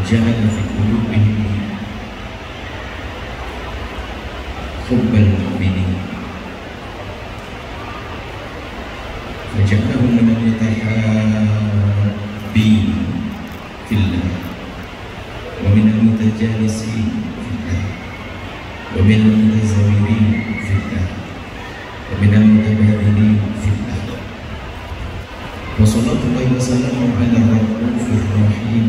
جعل في قلوبهم حب المؤمنين فجعلهم من المتحابين في الله ومن المتجالسين في الله ومن المتزاورين في الله ومن المتبادلين في الله وصلاة الله وسلامه على الرؤوف الرحيم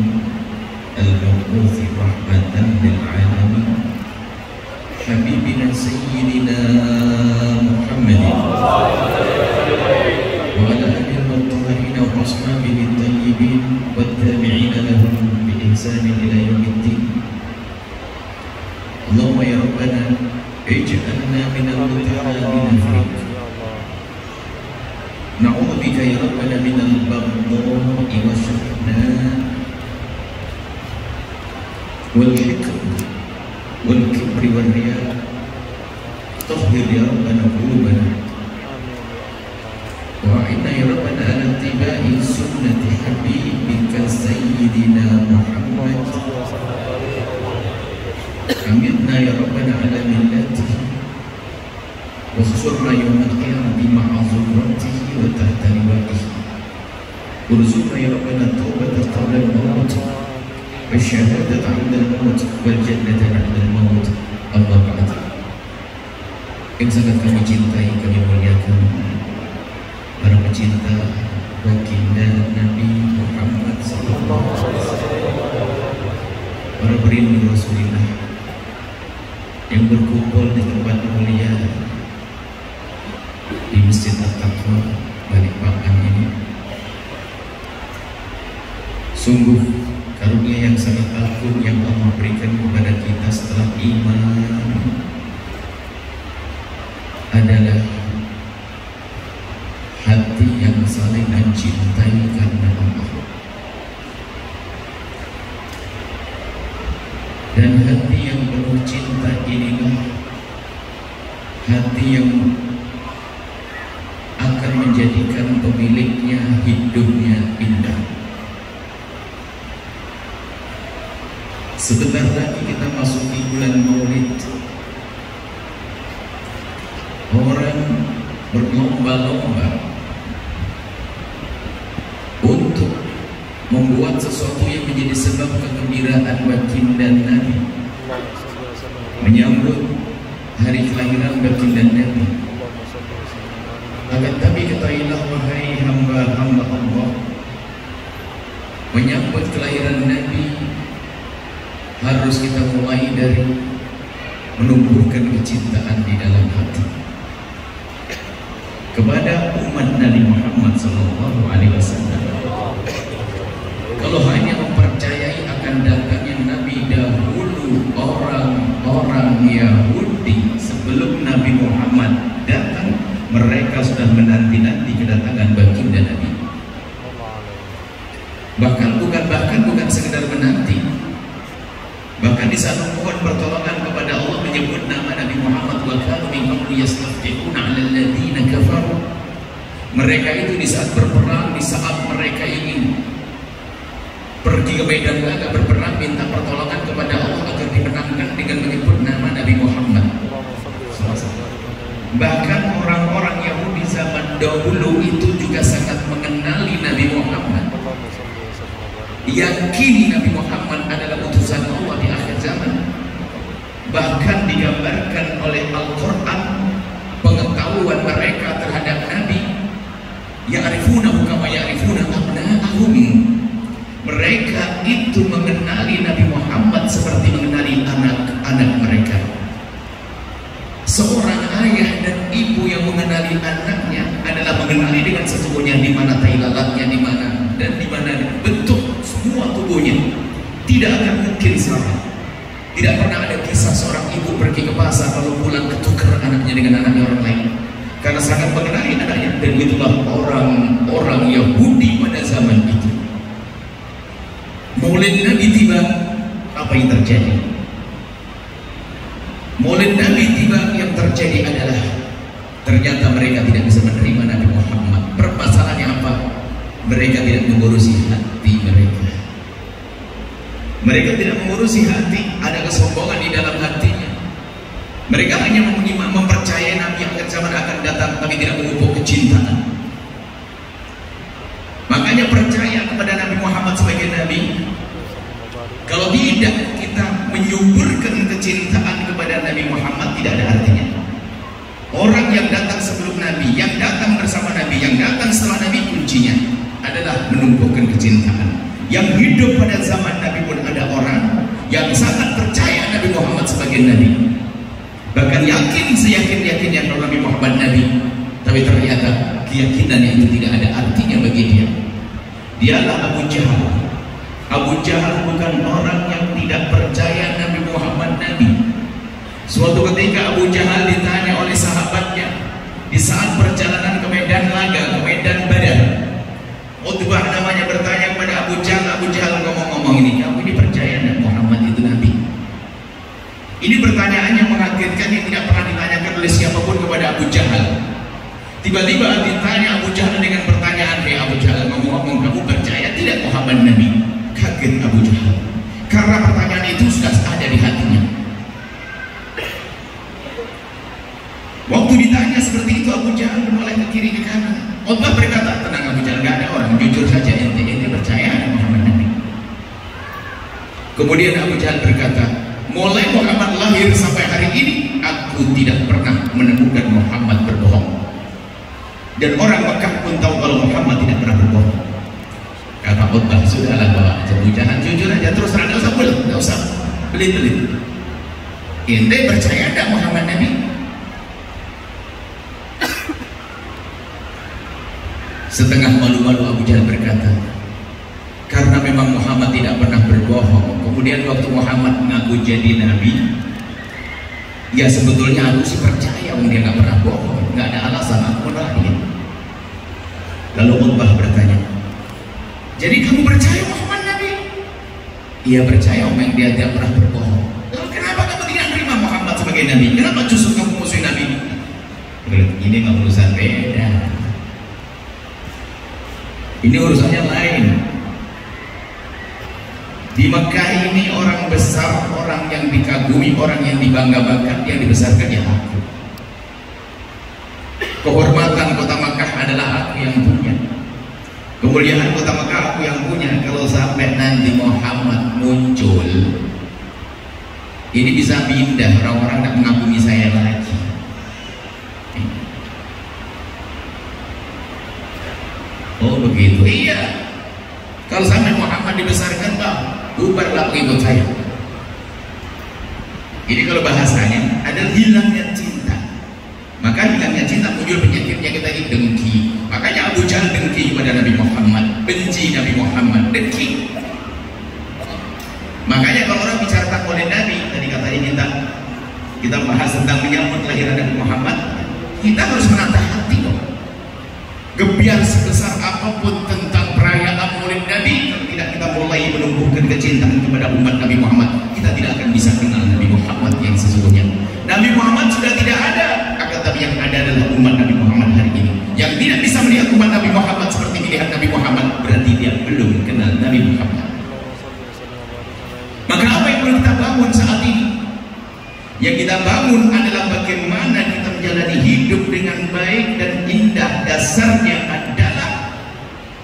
المبعوث رحمة للعالمين حبيبنا سيدنا محمد وعلى آله الطاهرين وأصحابه الطيبين والتابعين لهم بإحسان إلى يوم الدين. اللهم يا ربنا اجعلنا من المتحابين فيك. نعوذ بك يا ربنا من البغضاء والشحناء والحقد والكبر والرياء. طهر يا ربنا قلوبنا وأعنا يا ربنا على اتباع سنة حبيبك سيدنا محمد. أمتنا يا ربنا على ملته واخسرنا يوم القيامة مع زمرته وتحت لوائه. وارزقنا يا ربنا التوبة قبل الموت والشهادة عند الموت والجنة بعد الموت. أما بعد, yang sangat kami cintai, kami muliakan para pecinta baginda Nabi Muhammad SAW, para perindu Rasulullah yang berkumpul di tempat mulia di Masjid At-Taqwa Balikpapan ini. Sungguh karunia yang sangat agung yang Allah berikan kepada kita setelah iman adalah hati yang saling mencintai karena Allah. Dan hati yang penuh cinta inilah hati yang akan menjadikan pemiliknya hidupnya indah. Sebentar lagi kita masuk di bulan Maulid. Orang berlomba-lomba untuk membuat sesuatu yang menjadi sebab kegembiraan baginda Nabi, menyambut hari kelahiran baginda Nabi. Akan tapi ketahuilah wahai hamba-hamba Allah, menyambut kelahiran Nabi harus kita mulai dari menumbuhkan kecintaan di dalam hati kepada umat Nabi Muhammad SAW. Kalau hanya mempercayai akan datangnya Nabi dahulu orang-orang Yahudi sebelum Nabi Muhammad datang, mereka sudah menanti-nanti kedatangan baginda Nabi. Bahkan bukan sekedar menanti. Bahkan di saat memohon pertolongan kepada Allah menyebut nama Nabi Muhammad, wa kanu min qabli yastaftiquna 'alal ladzina kafaru. Mereka itu di saat berperang, di saat mereka ingin pergi ke medan laga berperang, minta pertolongan kepada Allah agar dimenangkan dengan menyebut nama Nabi Muhammad. Bahkan orang-orang Yahudi zaman dahulu itu juga sangat mengenali Nabi Muhammad, yakini Nabi Muhammad adalah utusan Allah di akhir zaman. Bahkan digambarkan oleh Al-Quran pengetahuan mereka terhadap Nabi, ya'rifunahu kama ya'rifuna abna'ahum. Mereka itu mengenali Nabi Muhammad seperti mengenali anak-anak mereka. Seorang ayah dan ibu yang mengenali anaknya adalah mengenali dengan sesungguhnya di mana tai lalatnya, di mana dan di mana bentuk semua tubuhnya. Tidak akan mungkin sama. Tidak pernah ada kisah seorang ibu pergi ke pasar lalu pulang ketukar anaknya dengan anaknya orang lain, karena sangat mengenali anaknya. Dan itulah orang-orang Yahudi pada zaman itu. Maulid Nabi tiba, apa yang terjadi? Maulid Nabi tiba, yang terjadi adalah ternyata mereka tidak bisa menerima Nabi Muhammad. Permasalahannya apa? Mereka tidak mengurusi hati mereka. Mereka tidak mengurusi hati, ada kesombongan di dalam hatinya. Mereka hanya mempercayai Nabi yang zaman akan datang, tapi tidak memupuk kecintaan. Makanya percaya kepada Nabi Muhammad sebagai Nabi. Kalau tidak kita menyuburkan kecintaan kepada Nabi Muhammad, tidak ada artinya. Orang yang datang sebelum Nabi, yang datang bersama Nabi, yang datang setelah Nabi, kuncinya adalah menumbuhkan kecintaan. Yang hidup pada zaman Nabi pun ada orang yang sangat percaya Nabi Muhammad sebagai Nabi, bahkan yakin seyakin-yakinnya kalau Nabi Muhammad Nabi, tapi ternyata keyakinannya itu tidak ada artinya bagi dia. Dialah Abu Jahal. Abu Jahal bukan orang yang tidak percaya Nabi Muhammad Nabi. Suatu ketika Abu Jahal ditanya oleh sahabatnya di saat perjalanan ke Medan Laga, ke Medan Badar. Utbah namanya bertanya kepada Abu Jahal. Abu Jahal ngomong-ngomong ini, kamu ini percaya Nabi Muhammad itu Nabi? Ini pertanyaan yang mengagetkan, yang tidak pernah ditanyakan oleh siapapun kepada Abu Jahal. Tiba-tiba ditanya Abu Jahal dengan pertanyaan, "Hei Abu Jahal, ngomong-ngomong, kamu percaya tidak Muhammad Nabi?" Kaget Abu Jahal, karena pertanyaan itu sudah ada di hatinya. Waktu ditanya seperti itu, Abu Jahal menoleh ke kiri ke kanan. Utbah berkata, "Tenang Abu Jahal, gak ada orang, jujur saja ente percaya ada Muhammad Nabi." Kemudian Abu Jahal berkata, "Mulai Muhammad lahir sampai hari ini, aku tidak pernah menemukan Muhammad berbohong. Dan orang Mekah pun tahu kalau Muhammad tidak pernah berbohong." Kata Utbah, "Sudahlah bawa Abu Jahal, jujur aja, terus terang, tidak usah belit-belit. Ente percaya ada Muhammad Nabi?" Setengah malu-malu Abu Jahal berkata, "Karena memang Muhammad tidak pernah berbohong. Kemudian waktu Muhammad mengaku jadi Nabi, ya sebetulnya aku sih percaya, dia nggak pernah bohong, nggak ada alasan aku lahir." Lalu Utbah bertanya, "Jadi kamu percaya Muhammad Nabi?" "Iya percaya, dia tidak pernah berbohong." "Lalu kenapa kamu tidak menerima Muhammad sebagai Nabi? Kenapa justru kamu musuhin Nabi?" "Ini nggak urusan beda. Ini urusannya lain. Di Mekah ini orang besar, orang yang dikagumi, orang yang dibangga-banggakan, yang dibesarkan ya aku. Kehormatan kota Mekah adalah aku yang punya. Kemuliaan kota Mekah aku yang punya. Kalau sampai nanti Muhammad muncul, ini bisa pindah, orang-orang tidak mengagumi saya lagi." "Oh begitu?" "Iya. Kalau sampai Muhammad dibesarkan, Bang, bubarlah pengikut saya." Ini kalau bahasanya adalah hilangnya cinta. Maka hilangnya cinta muncul penyakitnya kita ini dengki. Makanya Abu Jahal dengki kepada Nabi Muhammad, benci Nabi Muhammad, dengki. Makanya kalau orang bicara oleh Nabi, tadi katanya kita bahas tentang menyambut kelahiran Nabi Muhammad, kita harus menatah hati dong. Gebiar sebesar apapun tentang perayaan Maulid Nabi, kalau tidak kita mulai menumbuhkan kecintaan kepada umat Nabi Muhammad, kita tidak akan bisa kenal Nabi Muhammad yang sesungguhnya. Nabi Muhammad sudah tidak ada, akan tapi yang ada adalah umat Nabi Muhammad hari ini. Yang tidak bisa melihat umat Nabi Muhammad seperti melihat Nabi Muhammad, berarti dia belum kenal Nabi Muhammad. Maka apa yang perlu kita bangun saat ini? Yang kita bangun adalah bagaimana kita menjalani hidup dengan baik dan indah. Dasarnya adalah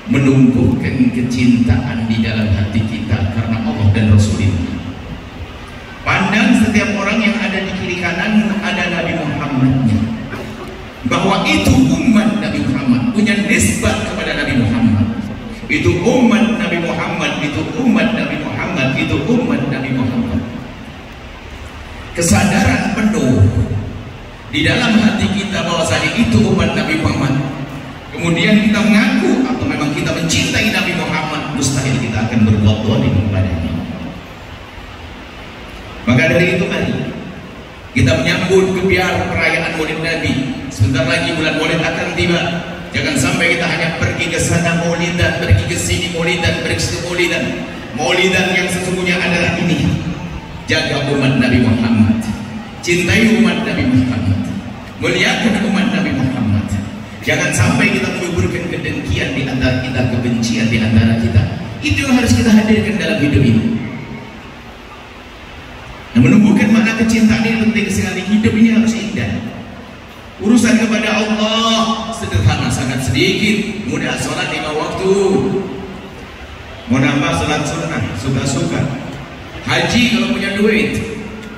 menumbuhkan kecintaan di dalam hati kita karena Allah dan Rasulullah. Pandang setiap orang yang ada di kiri kanan, ada Nabi Muhammadnya, bahwa itu umat Nabi Muhammad, punya nisbat kepada Nabi Muhammad. Itu umat Nabi Muhammad, itu umat Nabi Muhammad, itu umat Nabi Muhammad. Kesadaran penuh di dalam hati kita bahwasanya itu umat Nabi Muhammad, kemudian kita mengaku atau memang kita mencintai Nabi Muhammad, mustahil kita akan berbuat zalim kepadanya. Maka dari itu mari kita menyambut gebiar perayaan Maulid Nabi. Sebentar lagi bulan Maulid akan tiba. Jangan sampai kita hanya pergi ke sana maulidan, pergi ke sini maulidan, pergi ke situ maulidan. Maulidan yang sesungguhnya adalah ini: jaga umat Nabi Muhammad, cintai umat Nabi Muhammad, muliakan umat Nabi Muhammad. Jangan sampai kita menyuburkan kedengkian di antara kita, kebencian di antara kita. Itu yang harus kita hadirkan dalam hidup ini. Nah, menumbuhkan makna kecintaan ini penting sekali. Hidup ini harus indah. Urusan kepada Allah sederhana, sangat sedikit. Mudah sholat 5 waktu. Mau nambah sholat sunnah, suka-suka. Haji kalau punya duit.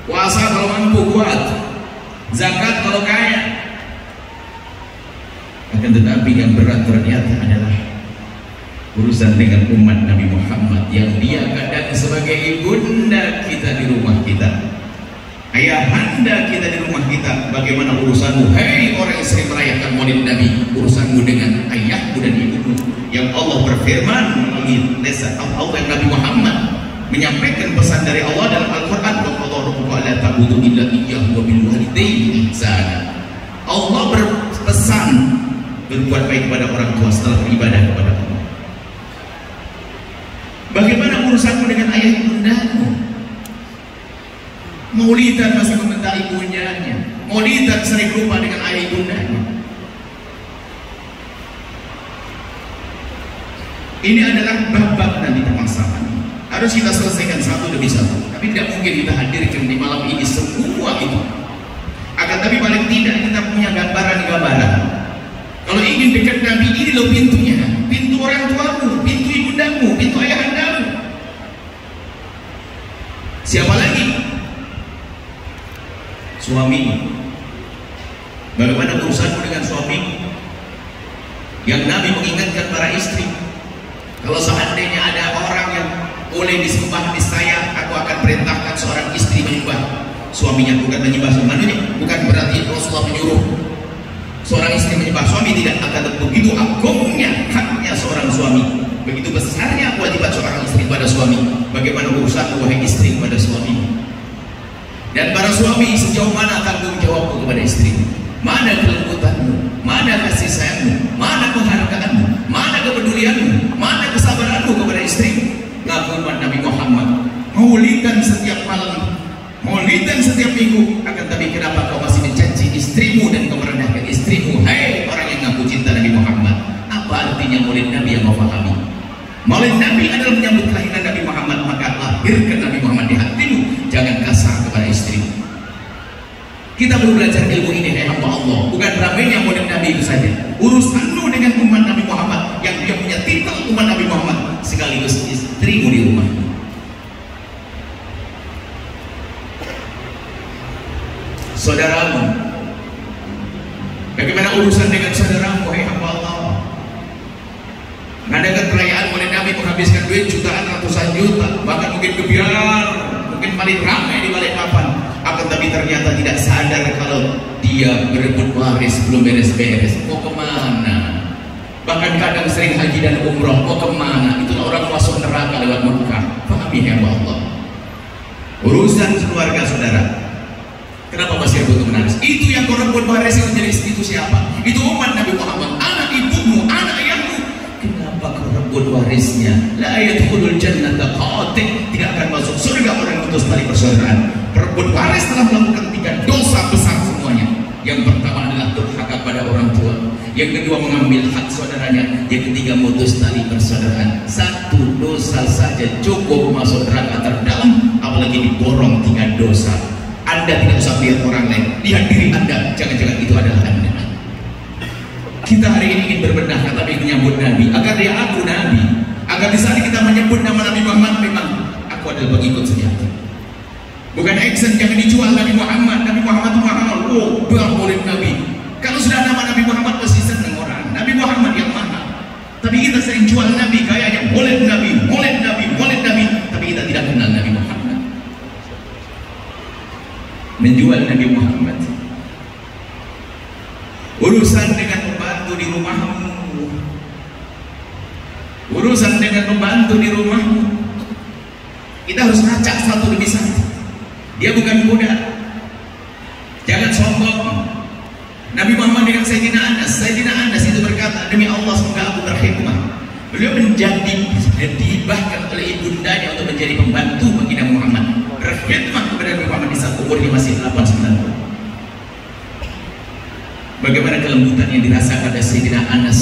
Puasa kalau mampu kuat. Zakat kalau kaya. Akan tetapi yang berat ternyata adalah urusan dengan umat Nabi Muhammad, yang dia kadang sebagai ibunda kita di rumah kita, ayahanda kita di rumah kita. Bagaimana urusanmu, hei orang yang sering merayakan maulid Nabi? Urusanmu dengan ayahmu dan ibumu, yang Allah berfirman melalui lisan Allah yang Nabi Muhammad menyampaikan pesan dari Allah dalam Al-Quran, Allah rabbuka la ta'budu illa iyyahu wa bil walidayni ihsana. Allah berpesan berbuat baik kepada orang tua setelah beribadah kepada Allah. Bagaimana urusanmu dengan ayah ibundamu? Maulidan masih membentak ibunya, maulidan sering lupa dengan ayah ibundanya. Ini adalah bab-bab nanti permasalahan. Harus kita selesaikan satu demi satu. Tapi tidak mungkin kita hadirkan di malam ini semua itu. Akan tapi paling tidak kita punya gambaran-gambaran. Kalau ingin dekat Nabi, ini loh pintunya. Pintu orang tuamu, pintu ibundamu, pintu ayahandamu. Siapa lagi? Suami. Bagaimana urusanmu dengan suami? Yang Nabi mengingatkan para istri, kalau seandainya ada orang yang boleh disembah di saya, aku akan perintahkan seorang istri menyembah suaminya. Bukan menyembah suaminya, bukan berarti Rasulullah menyuruh seorang istri menyembah suami, tidak. Akan begitu agungnya haknya seorang suami, begitu besarnya kewajiban seorang istri pada suami. Bagaimana urusan wahai istri kepada suami? Dan para suami, sejauh mana tanggung jawabmu kepada istri? Mana kelembutanmu? Mana kasih sayangmu? Mana penghargaanmu? Mana kepedulianmu? Mana kesabaranmu kepada istri? Ngaku Nabi Muhammad, maulidan setiap malam, maulidan setiap minggu. Akan tapi kenapa kau masih mencaci istrimu dan kau merendahkan istrimu? Hei orang yang ngaku cinta Nabi Muhammad, apa artinya maulid Nabi yang kau pahami? Maulid Nabi adalah menyambut kelahiran Nabi Muhammad, maka lahirkan Nabi Muhammad di hatimu. Jangan kasar kepada istri. Kita perlu belajar ilmu ini, hei hamba Allah. Bukan ramainya maulid Nabi itu saja. Urusanmu dengan umat Nabi Muhammad, yang dia punya titel umat Nabi Muhammad, sekaligus istrimu di rumah. Saudaramu, bagaimana urusan dengan saudaramu, hei hamba Allah? Mengadakan perayaan maulid Nabi, menghabiskan duit jutaan, ratusan juta, bahkan mungkin kebiar, mungkin paling ramai di Balikpapan. Akan tapi ternyata tidak sadar kalau dia berebut waris belum beres-beres. Mau kemana? Bahkan kadang sering haji dan umroh, mau kemana? Itulah orang masuk neraka lewat Mekah. Pahami ya Allah. Urusan keluarga saudara, kenapa masih rebut menangis? Itu yang kau rebut waris yang menjadi istri itu siapa? Itu umat Nabi Muhammad, anak ibumu, anak ayahmu. Kenapa kau rebut warisnya? La yadkhulul jannata qati', tidak akan masuk surga orang putus tali persaudaraan. Rebut waris telah melakukan 3 dosa besar semuanya. Yang pertama adalah durhaka pada orang tua, yang kedua mengambil hak saudaranya, yang ketiga mutus tali persaudaraan. 1 dosa saja cukup masuk neraka terdalam, apalagi diborong 3 dosa. Anda tidak usah lihat orang lain, lihat diri Anda. Jangan-jangan itu adalah Anda. Kita hari ini ingin berbenah, tapi menyambut Nabi, agar dia aku Nabi, agar di saat kita menyebut nama Nabi Muhammad, memang aku adalah pengikut sejati. Bukan action, jangan dijual Nabi Muhammad. Nabi Muhammad itu mahal. Oh, maulid Nabi. Kalau sudah nama Nabi Muhammad pasti senang orang. Nabi Muhammad yang mahal. Tapi kita sering jual Nabi kayaknya maulid Nabi, maulid Nabi, maulid Nabi. Tapi kita tidak kenal Nabi Muhammad. Menjual Nabi Muhammad. Urusan dengan pembantu di rumahmu. Urusan dengan pembantu di rumahmu. Kita harus ngacak satu demi satu. Dia bukan budak. Jangan sombong. Nabi Muhammad dengan Sayyidina Anas itu berkata, demi Allah semoga aku berkhidmat. Beliau menjadi dihibahkan oleh ibundanya untuk menjadi pembantu bagi Nabi Muhammad, berkhidmat kepada Nabi Muhammad di saat umurnya masih 8-9 tahun. Bagaimana kelembutan yang dirasakan oleh Sayyidina Anas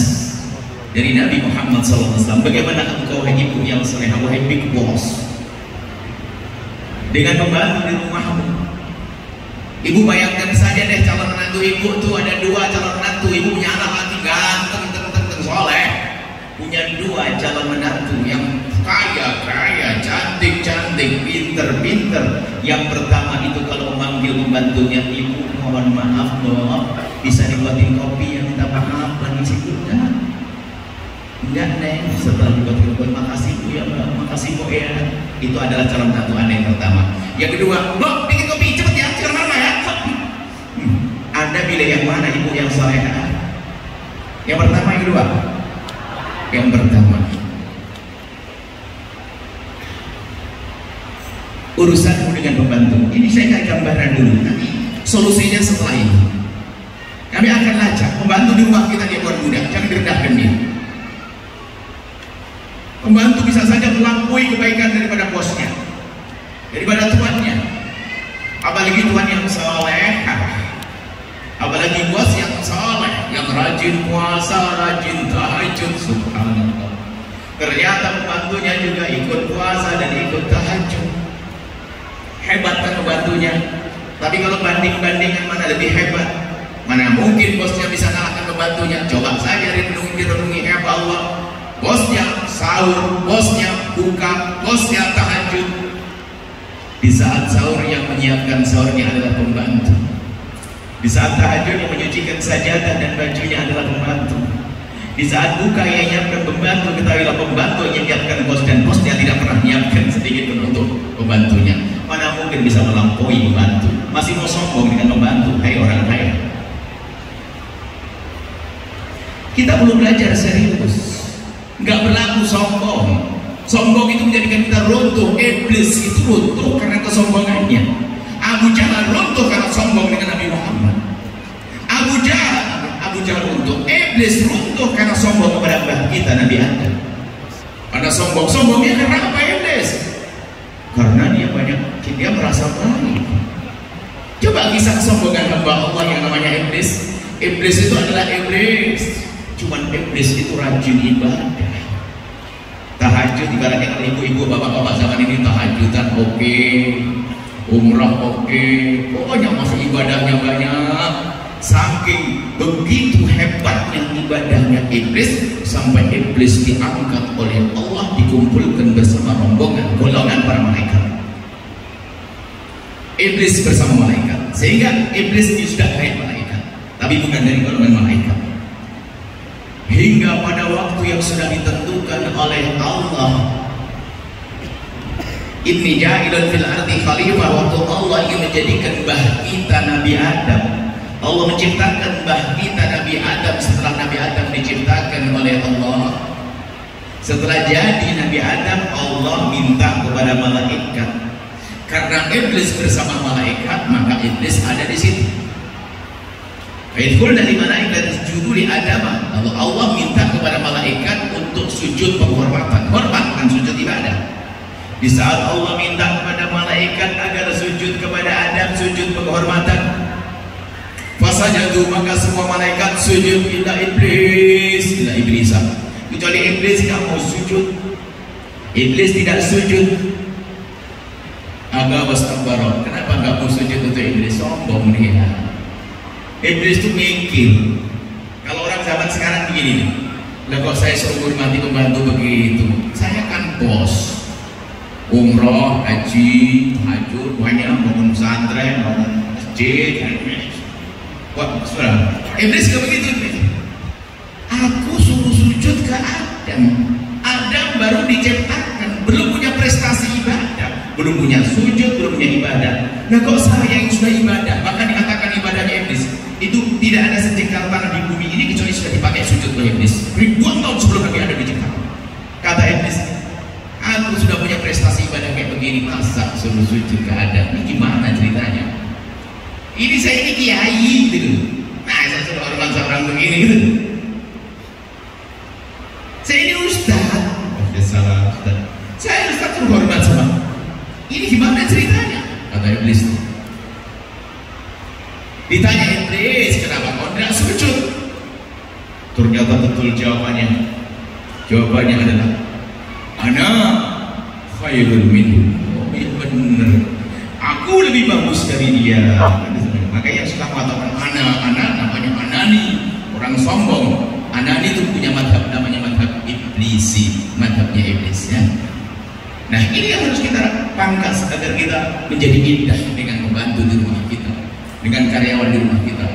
dari Nabi Muhammad SAW. Bagaimana engkau wahai ibu yang salehah, wahai big boss, dengan pembantu di rumahmu. Ibu bayangkan saja deh, calon menantu ibu tuh ada 2 calon menantu. Ibu punya anak laki ganteng, soleh, punya 2 calon menantu yang kaya, cantik, pinter. Yang pertama itu kalau memanggil pembantunya, ibu mohon maaf loh, bisa dibuatin kopi, yang minta maaf lagi sih. Enggak neng, setelah dibuatin kopi, makasih bu ya mbak, makasih bu ya. Itu adalah calon menantu anda yang pertama. Yang kedua, mbak bikin kopi cepet ya, jangan marah ya. Anda pilih yang mana, ibu yang salehah? Yang pertama, yang kedua? Yang pertama. Urusanmu dengan pembantu. Ini saya kasih gambaran dulu. Nanti solusinya setelah ini. Kami akan lacak pembantu di rumah kita, dia buat muda, jangan direndahkan dia. Pembantu bisa saja melampaui kebaikan daripada bosnya, daripada tuannya. Apalagi tuan yang soleh, apalagi bos yang soleh, yang rajin puasa, rajin tahajud, subhanallah. Ternyata pembantunya juga ikut puasa dan ikut tahajud. Hebat kan pembantunya. Tapi kalau banding-bandingan mana lebih hebat, mana mungkin bosnya bisa kalahkan pembantunya. Coba saja renungi ya Allah. Bosnya sahur, bosnya buka, bosnya tahajud. Di saat sahur yang menyiapkan sahurnya adalah pembantu. Di saat tahajud yang menyucikan sajadah dan bajunya adalah pembantu. Di saat buka yang menyiapkan pembantu, ketahuilah pembantu yang menyiapkan bos, dan bosnya tidak pernah menyiapkan sedikit pun untuk pembantunya. Mana mungkin bisa melampaui pembantu? Masih mau sombong dengan pembantu? Hai orang kaya. Kita belum belajar serius. Nggak berlaku sombong. Sombong itu menjadikan kita runtuh. Iblis itu runtuh karena kesombongannya. Abu Jahal runtuh karena sombong dengan Nabi Muhammad. Abu Jahal runtuh. Iblis runtuh karena sombong kepada mbah kita Nabi Adam. Karena sombongnya karena apa Iblis? Karena dia merasa baik. Coba kisah kesombongan hamba Allah yang namanya Iblis. Iblis itu adalah iblis. Cuman iblis itu rajin ibadah. Tahajud, ibaratnya kalau ibu-ibu, bapak-bapak zaman ini tahajudan oke, umrah oke, pokoknya masuk ibadahnya banyak. Saking begitu hebatnya ibadahnya iblis, sampai iblis diangkat oleh Allah, dikumpulkan bersama rombongan golongan para malaikat. Iblis bersama malaikat, sehingga iblis ini sudah kayak malaikat, tapi bukan dari golongan malaikat. Hingga pada waktu yang sudah ditentukan oleh Allah, inni ja'ilun fil ardi khalifah, waktu Allah ingin menjadikan mbah kita Nabi Adam. Allah menciptakan mbah kita Nabi Adam setelah Nabi Adam diciptakan oleh Allah. Setelah jadi Nabi Adam, Allah minta kepada malaikat. Karena iblis bersama malaikat, maka iblis ada di situ. Faithful dari malaikat sujudu li Adam. Lalu Allah minta kepada malaikat untuk sujud penghormatan. Hormat kan sujud ibadah. Di saat Allah minta kepada malaikat agar sujud kepada Adam, sujud penghormatan, fasajadu, maka semua malaikat sujud illa iblis, illa iblisa. Kecuali iblis tidak mau sujud. Iblis tidak sujud. Agak wastakbaron. Kenapa nggak mau sujud untuk iblis? Sombong dia. Iblis itu mikir. Kalau orang zaman sekarang begini nih, lah kok saya suruh hormati pembantu begitu? Saya kan bos, umroh, haji, tahajud, banyak bangun pesantren, bangun masjid. Wah, saudara, iblis gak begitu. Aku suruh sujud ke Adam. Adam baru diciptakan, belum punya prestasi ibadah, belum punya sujud, belum punya ibadah. Nah kok saya yang sudah ibadah, bahkan dikatakan ibadahnya iblis itu tidak ada sejengkal tanah di bumi ini kecuali sudah dipakai sujud oleh iblis ribuan tahun sebelum Nabi Adam diciptakan. Kata iblis, aku sudah punya prestasi ibadah kayak begini, masa suruh sujud ke Adam? Ini gimana ceritanya? Ini saya ini kiai gitu. Nah, saya suruh orang begini gitu. Saya ini ustaz. Salah ustaz. Saya ustaz suruh hormat sama. Ini gimana ceritanya? Kata iblis. Ditanya iblis, kenapa kau tidak sujud? Ternyata betul jawabannya. Jawabannya adalah ana khairun minhu. Oh iya benar. aku lebih bagus dari dia. Makanya yang suka mengatakan anak-anak namanya Anani, orang sombong. Anani itu punya madhab namanya madhab iblisi, madhabnya iblis ya. Nah ini yang harus kita pangkas agar kita menjadi indah dengan membantu di rumah kita, dengan karyawan di rumah kita,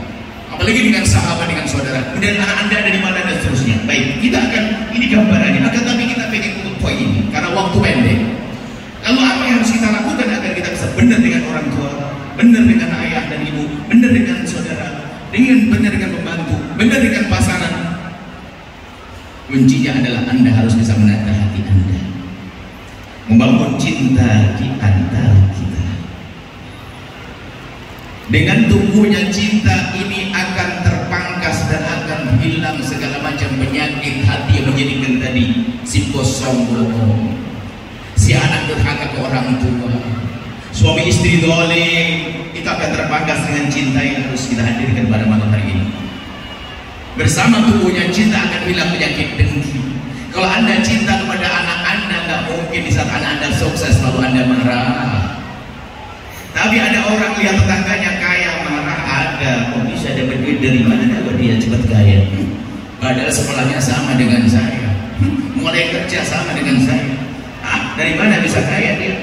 apalagi dengan sahabat, dengan saudara, kemudian anak anda dari mana dan seterusnya. Baik, kita akan, ini gambarannya, akan tapi kita pengen tutup poin ini karena waktu pendek. Lalu apa yang harus kita lakukan agar kita bisa benar dengan orang tua, benar dengan ayah dan ibu, benar dengan saudara, benar dengan pembantu, benar dengan pasangan? Kuncinya adalah anda harus bisa menata hati anda, membangun cinta di antara kita. Dengan tumbuhnya cinta ini akan terpangkas dan akan hilang segala macam penyakit hati yang menjadikan tadi si bos sombong, si anak durhaka ke orang tua, suami istri dolim. Itu akan terpangkas dengan cinta yang harus kita hadirkan pada malam hari ini. Bersama tumbuhnya cinta akan hilang penyakit dengki. Kalau anda cinta kepada anak anda, nggak mungkin di saat anak anda sukses lalu anda marah. Tapi ada orang lihat tetangganya kaya marah, ada. Kok bisa dapat duit dari mana kalau dia cepat kaya? Padahal sekolahnya sama dengan saya, mulai kerja sama dengan saya. Dari mana bisa kaya dia?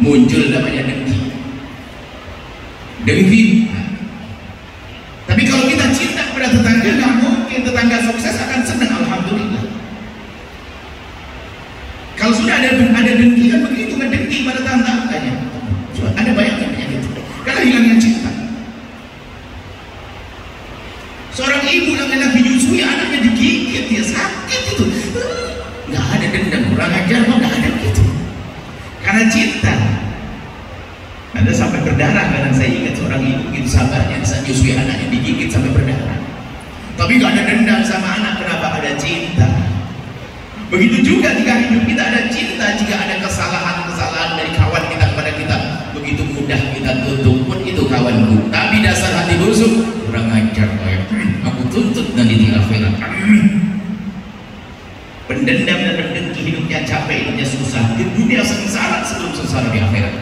Muncul namanya dengki. Dengki. Tapi kalau kita cinta kepada tetangga, nggak mungkin tetangga sukses akan senang, alhamdulillah. Kalau sudah ada dengki kan begitu, ngedengki pada tetangganya. Ada banyak gitu. Karena hilangnya cinta. Seorang ibu yang lagi menyusui anaknya digigit, dia sakit itu. Nggak ada dendam, kurang ajar kok, nggak ada gitu. Karena cinta. Ada sampai berdarah, kadang saya ingat seorang ibu begitu sabarnya saat menyusui anaknya digigit sampai berdarah. Tapi nggak ada dendam sama anak, kenapa? Ada cinta. Begitu juga jika hidup kita ada cinta, jika ada kesalahan-kesalahan dari kawan kita kepada kita, begitu mudah kita tutup pun itu kawanku. Tapi dasar hati busuk, kurang ajar aku tuntut nanti di akhirat. Pendendam dan pendengki hidupnya capek, hidupnya susah. Di dunia sengsara sebelum sengsara di akhirat.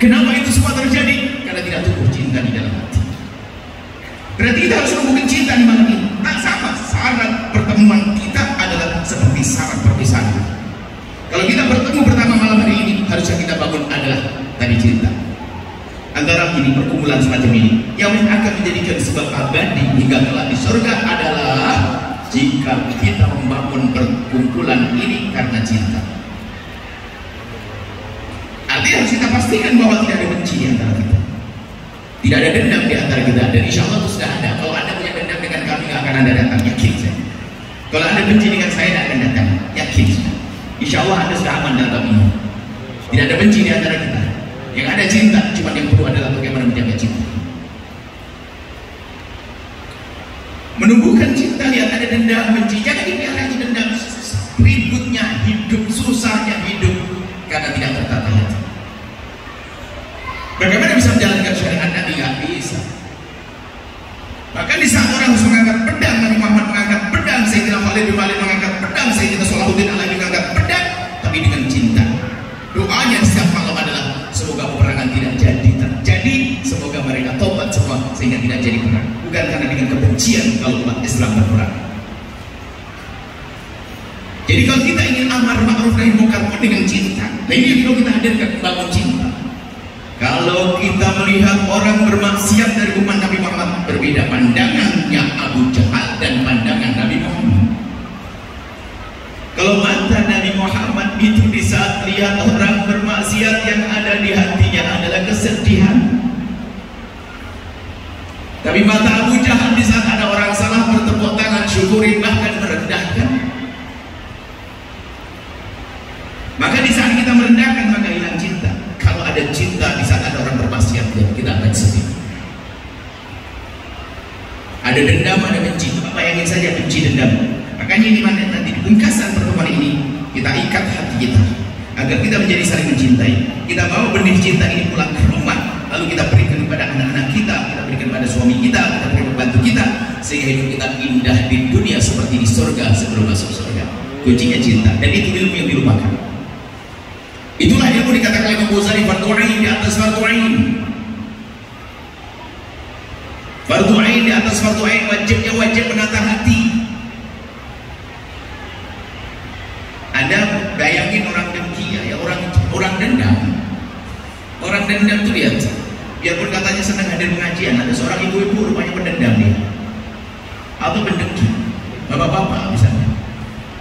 Kenapa itu semua terjadi? Karena tidak tumbuh cinta di dalam hati. Berarti kita harus membuat cinta di malam ini. Tak sama, syarat pertemuan kita adalah seperti syarat perpisahan. Kalau kita bertemu pertama malam hari ini, harusnya kita bangun adalah tadi cinta. Antara ini perkumpulan semacam ini yang akan menjadikan sebab abadi hingga kelak di surga adalah jika kita membangun perkumpulan ini karena cinta. Artinya harus kita pastikan bahwa tidak ada benci di antara kita, tidak ada dendam di antara kita, dan insya Allah itu sudah ada. Kalau anda punya dendam dengan kami, nggak akan anda datang, yakin saya. Kalau anda benci dengan saya, tidak akan datang, yakin saya. Insya Allah anda sudah aman dalam ini. Tidak ada benci di antara kita. Yang ada cinta, cuma yang perlu adalah bagaimana menjaga cinta. Menumbuhkan cinta, lihat ada dendam, benci, jangan dipelihara itu dendam. Ributnya hidup, susahnya hidup karena tidak tertata hati. Bagaimana bisa menjalankan syariat Nabi? Nggak bisa. Bahkan di saat orang mengangkat pedang, Nabi Muhammad mengangkat pedang, Sayyidina Khalid bin Walid mengangkat pedang, Sayyidina Salahuddin Al-Ayyubi mengangkat pedang, tapi dengan cinta. Doanya setiap malam adalah semoga peperangan tidak jadi terjadi, semoga mereka tobat semua sehingga tidak jadi perang. Bukan karena dengan kebencian kalau umat Islam berperang. Jadi kalau kita ingin amar ma'ruf nahi munkar pun dengan cinta. Nah ini yang kita hadirkan, bangun cinta. Kalau kita melihat orang bermaksiat dari umat Nabi Muhammad, berbeda pandangannya Abu Jahal dan pandangan Nabi Muhammad. Kalau mata Nabi Muhammad itu di saat lihat orang bermaksiat, yang ada di hatinya adalah kesedihan. Tapi mata Abu Jahal di saat ada orang salah bertepuk tangan, syukurin, bahkan merendahkan. Maka di saat kita merendahkan, maka hilang cinta. Kalau ada cinta di saat ada orang bermaksiat, kita akan sedih. Ada dendam, ada benci. Bayangin saja benci, dendam. Makanya ini mana nanti di pungkasan pertemuan ini kita ikat hati kita agar kita menjadi saling mencintai. Kita bawa benih cinta ini pulang ke rumah, lalu kita berikan kepada anak-anak kita berikan kepada suami kita berikan kepada bantu kita, sehingga hidup kita indah di dunia seperti di surga sebelum masuk surga. Kuncinya cinta, dan itu ilmu yang dilupakan. Itulah ilmu dikatakan Imam Ghazali, fardu ain di atas atas fardu ain. Fardu ain di atas fardu ain, wajibnya wajib menata hati. Anda bayangin orang dengki ya, orang dendam. Orang dendam tuh lihat, biarpun katanya senang hadir pengajian, ada seorang ibu-ibu rupanya pendendam dia, atau pendengki. Bapak-bapak misalnya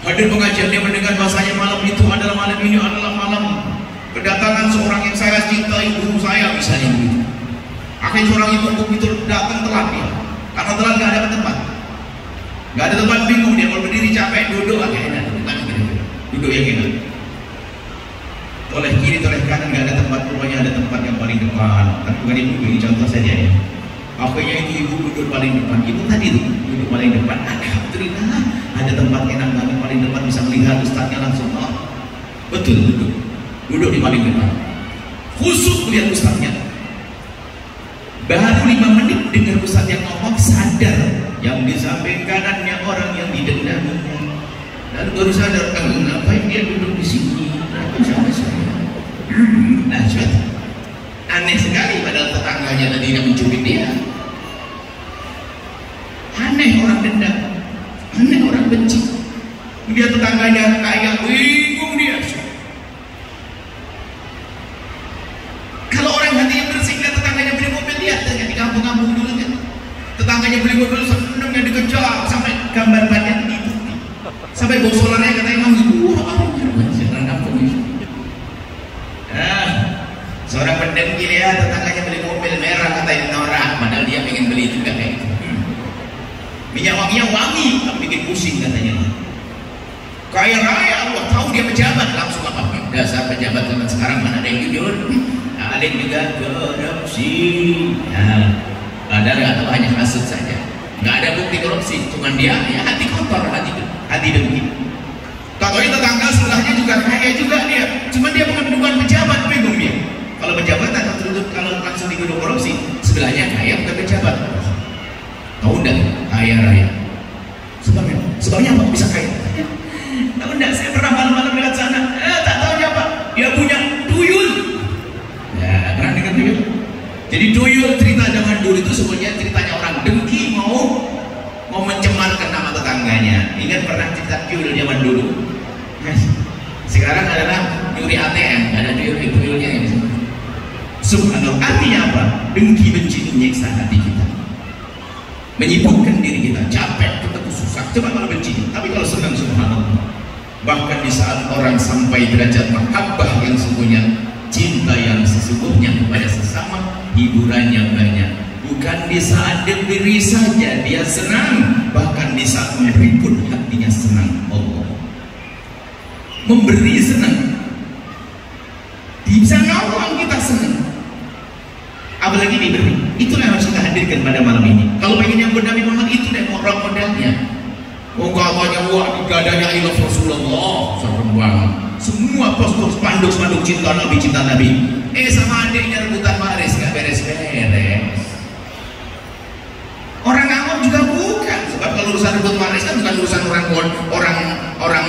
hadir pengajian, dia mendengar bahasanya malam itu adalah malam ini adalah malam kedatangan seorang yang saya cintai, guru saya misalnya begitu. Akhirnya seorang ibu begitu datang telat dia, karena telat nggak ada tempat, bingung dia kalau berdiri capek, duduk akhirnya duduk yang enak. Toleh kiri, toleh kanan, nggak ada tempat, rupanya ada tempat yang paling depan. Tapi bukan ibu, ini contoh saja ya. Akhirnya itu ibu duduk paling depan. Ibu tadi tuh duduk paling depan. Alhamdulillah ada tempat enak banget paling depan, bisa melihat ustaznya langsung. Oh, betul duduk di paling depan. Khusus melihat ustaznya. Baru 5 menit dengar ustaz yang ngomong, sadar yang di samping kanannya orang yang didendamnya. Lalu baru sadar, ngapain dia duduk di sini? Sama saya. Nah, aneh sekali, padahal tetangganya tadi yang mencubit dia. Aneh orang dendam, aneh orang benci. Dia tetangganya kayak bingung dia. Kalau orang hatinya bersih, lihat tetangganya beli mobil, lihat di kampung-kampung dulu kan. Tetangganya beli mobil, senangnya dikejar sampai gambar badan itu. Sampai bau solarnya katanya mau ibu, seorang pendengki lihat tetangganya beli mobil merah, katanya norak, padahal dia pengen beli juga kayak gitu. Minyak wanginya wangi, tapi bikin pusing katanya. Kaya raya, Allah tahu dia pejabat, langsung apa? Dasar pejabat zaman sekarang mana ada yang jujur? Ada yang juga korupsi. Nah, padahal nggak tahu, hanya hasut saja. Nggak ada bukti korupsi, cuman dia ya hati kotor, hati dengki. Katanya tetangga sebelahnya juga kaya juga dia, cuman dia bukan pejabat, bingung dia. Kalau pejabat kalau langsung dituduh korupsi, sebelahnya kaya bukan pejabat. Tahu enggak? Kaya raya. Sebabnya apa bisa kaya? Tahu enggak? Saya pernah malam-malam lewat sana. Tak tahu apa? Dia punya tuyul. Ya, pernah dengar tuyul? Jadi tuyul cerita zaman dulu itu sebenarnya ceritanya orang dengki mau mencemarkan nama tetangganya. Ingat pernah cerita tuyul zaman dulu? Sekarang adalah nyuri ATM, ada tuyulnya ini. Subhanallah, artinya apa? Dengki, benci, menyiksa hati kita, menyibukkan diri kita, capek, kita susah, coba malah benci. Tapi kalau senang, subhanallah, bahkan di saat orang sampai derajat mahabbah yang sesungguhnya, cinta yang sesungguhnya kepada sesama, hiburannya banyak. Bukan di saat diberi saja dia senang, bahkan di saat memberi pun hatinya senang. Allah memberi senang, bisa ngawang kita senang, apalagi diberi. Itulah yang harus kita hadirkan pada malam ini. Kalau pengen yang Nabi Muhammad, itu deh modalnya. Katanya wah di dadanya I love Rasulullah, serem banget. Semua poster spanduk cinta Nabi. Sama adiknya rebutan waris, nggak beres-beres. Orang awam juga bukan, sebab kalau urusan rebut waris kan bukan urusan orang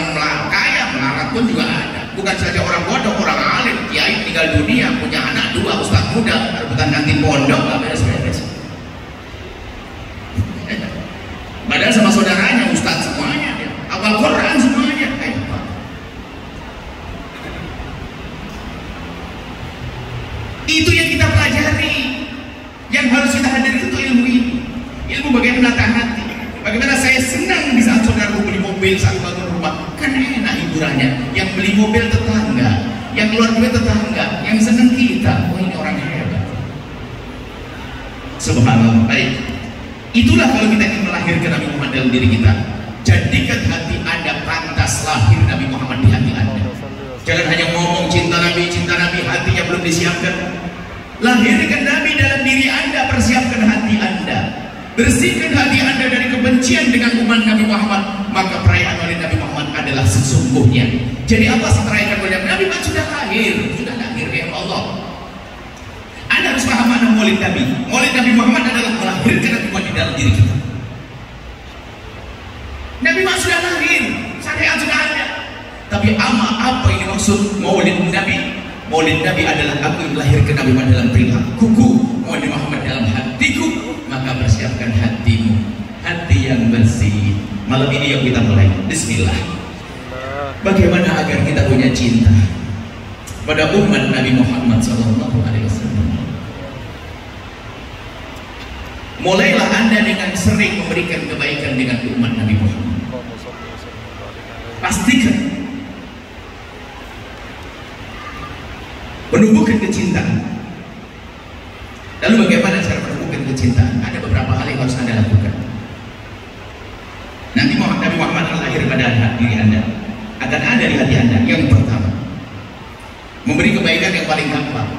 kaya, melarat pun juga ada. Bukan saja orang bodoh, orang alim, kiai tinggal dunia, punya anak 2, ustaz muda, rebutan kantin pondok, nggak beres-beres. Padahal sama saudaranya, ustaz semuanya, hafal Quran semuanya. Itu yang kita pelajari, yang harus kita hadirkan itu ilmu ini. Ilmu bagaimana menata hati, bagaimana saya senang di saat saudaraku beli mobil, saat bangun rumah, kan enak hiburannya. Yang beli mobil tetangga, yang keluar duit tetangga, yang senang kita. Oh, ini orang hebat. Subhanallah. Baik, itulah kalau kita ingin melahirkan Nabi Muhammad dalam diri kita. Jadikan hati Anda pantas lahir Nabi Muhammad di hati Anda. Jangan hanya ngomong cinta Nabi, hatinya belum disiapkan. Lahirkan Nabi dalam diri Anda, persiapkan hati Anda. Bersihkan hati Anda dari kebencian dengan umat Nabi Muhammad, maka perayaan Maulid Nabi Muhammad adalah sesungguhnya. Jadi apa sih perayaan Maulid Nabi? Nabi kan sudah lahir ya Allah. Anda harus paham makna Maulid Nabi. Maulid Nabi Muhammad adalah melahirkan Nabi Muhammad di dalam diri kita. Nabi Muhammad sudah lahir, syariat sudah ada. Tapi apa ini maksud Maulid Nabi? Maulid Nabi adalah aku yang melahirkan Nabi Muhammad dalam perilakuku, Maulid Muhammad dalam hatiku. Maka persiapkan hatimu, hati yang bersih. Malam ini yang kita mulai. Bismillah. Bagaimana agar kita punya cinta pada umat Nabi Muhammad SAW? Mulailah Anda dengan sering memberikan kebaikan dengan umat Nabi Muhammad. Pastikan menumbuhkan kecintaan. Lalu bagaimana cara menumbuhkan kecintaan? Ada beberapa hal yang harus Anda lakukan. Nanti Nabi Muhammad akan lahir pada diri Anda, akan ada di hati Anda. Yang pertama, memberi kebaikan yang paling gampang.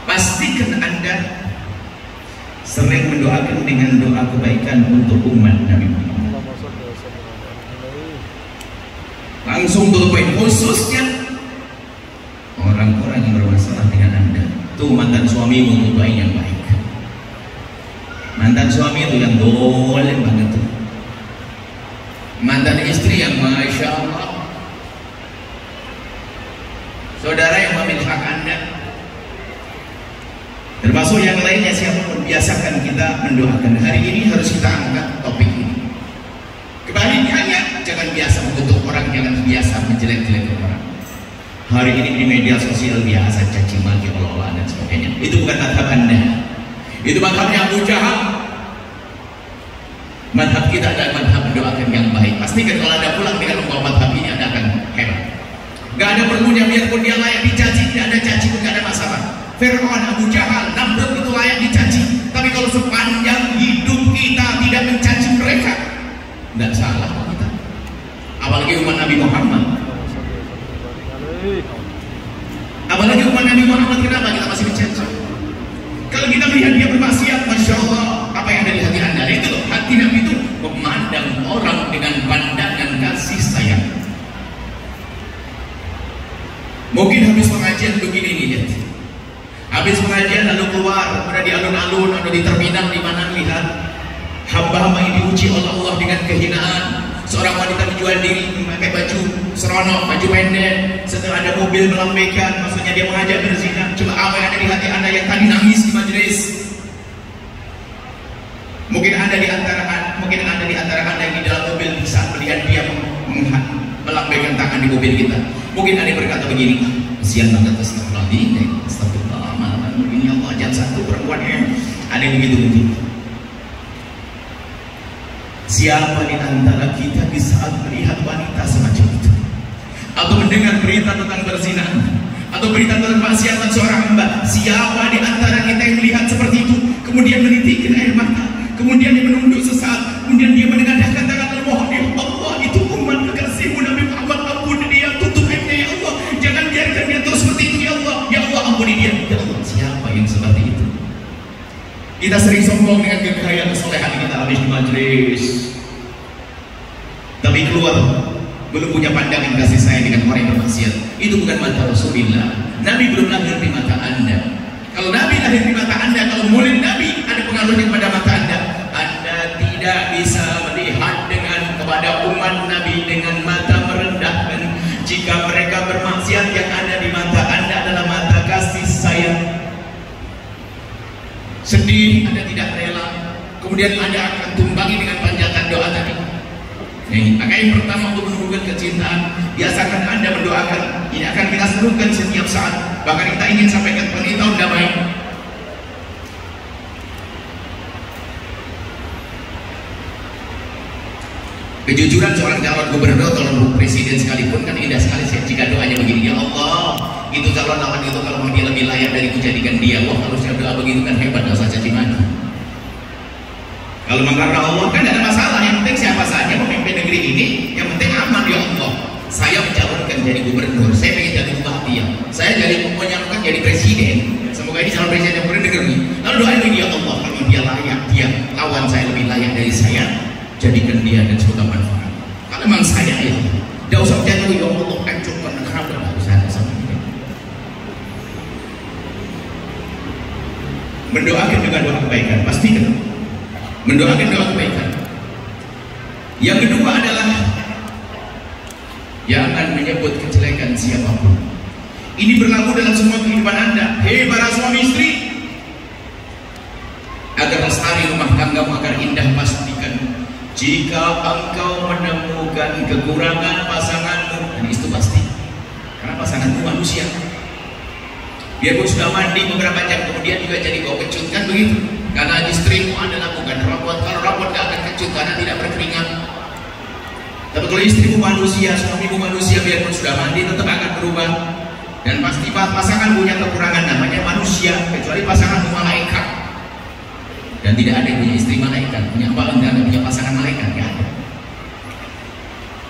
Pastikan Anda sering mendoakan dengan doa kebaikan untuk umat Nabi Muhammad. Langsung to the point, khususnya orang-orang yang bermasalah dengan Anda. Tuh mantan suamimu, doain yang baik. Mantan suami itu yang dolim banget tuh. Mantan istri yang Masya Allah. Saudara yang memilih hak Anda, termasuk yang lainnya, siapapun, biasakan kita mendoakan. Hari ini harus kita angkat topik ini. Kebalikannya, jangan biasa mengutuk orang, jangan biasa menjelek-jelekan orang. Hari ini di media sosial biasa caci maki, olah-olah dan sebagainya. Itu bukan madhab Anda. Itu madhabnya Abu Jahal. Madhab kita adalah madhab mendoakan yang baik. Pastikan kalau Anda pulang dengan membawa madhab ini, Anda akan hebat. Gak ada perlunya, biarpun dia layak dicaci, tidak ada caci pun gak ada masalah. Fir'aun, Abu Jahal, Namrud itu layak dicaci. Tapi kalau sepanjang hidup kita tidak mencaci mereka, tidak salah kita. Apalagi umat Nabi Muhammad. Apalagi umat Nabi Muhammad, kenapa kita masih mencaci? Kalau kita melihat dia bermaksiat, Masya Allah, apa yang ada di hati Anda? Itu loh, hati Nabi itu memandang orang dengan pandangan kasih sayang. Mungkin habis pengajian begini nih, lihat. Habis pengajian lalu keluar, berada di alun-alun atau di terminal, di mana lihat hamba-hamba yang diuji oleh Allah dengan kehinaan. Seorang wanita menjual diri memakai baju seronok, baju pendek, setelah ada mobil melambaikan, maksudnya dia mengajak berzina. Coba apa yang ada di hati Anda yang tadi nangis di majelis? Mungkin ada di antara Anda yang di dalam mobil saat melihat dia melambaikan tangan di mobil kita. Mungkin ada yang berkata begini, kesian banget, astagfirullah, malam begini Allah, jangan satu perempuannya. Ada yang begitu. Siapa di antara kita di saat melihat wanita semacam itu, atau mendengar berita tentang perzinahan, atau berita tentang maksiatan seorang hamba, siapa di antara kita yang melihat seperti itu, kemudian menitikkan air mata, kemudian dia menunduk sesaat, kemudian dia menengadahkan tangan dan mohon, ya Allah, itu umat kekasihmu Nabi Muhammad, ampuni dia, tutup aibnya ya Allah, jangan biarkan dia terus seperti itu ya Allah, ampuni dia. Ya Allah, siapa yang seperti itu? Kita sering sombong dengan kekayaan kesolehan kita habis di majelis, tapi keluar belum punya pandangan kasih sayang dengan orang yang bermaksiat. Itu bukan mata Rasulullah. Nabi belum lahir di mata Anda. Kalau Nabi lahir di mata Anda, kalau murid Nabi ada pengaruhnya pada mata Anda, Anda tidak bisa melihat kepada umat Nabi dengan mata merendahkan. Jika mereka bermaksiat, yang ada di mata Anda adalah mata kasih sayang. Sedih, Anda tidak rela, kemudian Anda akan tumbangi dengan panjatan doa tadi. Maka yang pertama, untuk menumbuhkan kecintaan, biasakan Anda mendoakan. Ini akan kita serukan setiap saat. Bahkan kita ingin sampaikan pada tahun damai. Kejujuran seorang calon gubernur, calon presiden sekalipun kan indah sekali jika doanya begini, ya Allah, itu calon lawan itu kalau mau dia lebih layak dari kujadikan dia. Wah, harusnya doa begitu kan hebat, gak usah caci maki. Kalau memang karena Allah kan tidak ada masalah, yang penting siapa saja memimpin negeri ini, yang penting aman ya Allah. Saya mencalonkan jadi gubernur, saya ingin jadi bupati, ya. Saya menyalonkan jadi presiden. Semoga ini calon presiden yang pernah dengar nih. Lalu doa ini, ya Allah, kalau dia layak, dia lawan saya lebih layak dari saya, jadikan dia dan semoga manfaat. Kalau memang saya ya, tidak usah menjadi ya Allah, hancurkan negara, tidak usah sama ini. Mendoakan dengan doa kebaikan, pastikan. Mendoakan doa kebaikan. Yang kedua adalah jangan menyebut kejelekan siapapun. Ini berlaku dalam semua kehidupan Anda. Hei para suami istri, agar lestari rumah tanggamu agar indah, pastikan jika engkau menemukan kekurangan pasanganmu, dan itu pasti, karena pasanganmu manusia. Biarpun sudah mandi beberapa jam kemudian juga jadi bau kecut, kan begitu? Karena istrimu adalah bukan robot. Kalau robot gak akan kecut karena tidak berkeringat. Tapi kalau istrimu manusia, suamimu manusia, biarpun sudah mandi tetap akan berubah. Dan pasti pasangan punya kekurangan, namanya manusia, kecuali pasangan malaikat. Dan tidak ada yang punya istri malaikat, punya mbak dan punya pasangan malaikat, ya.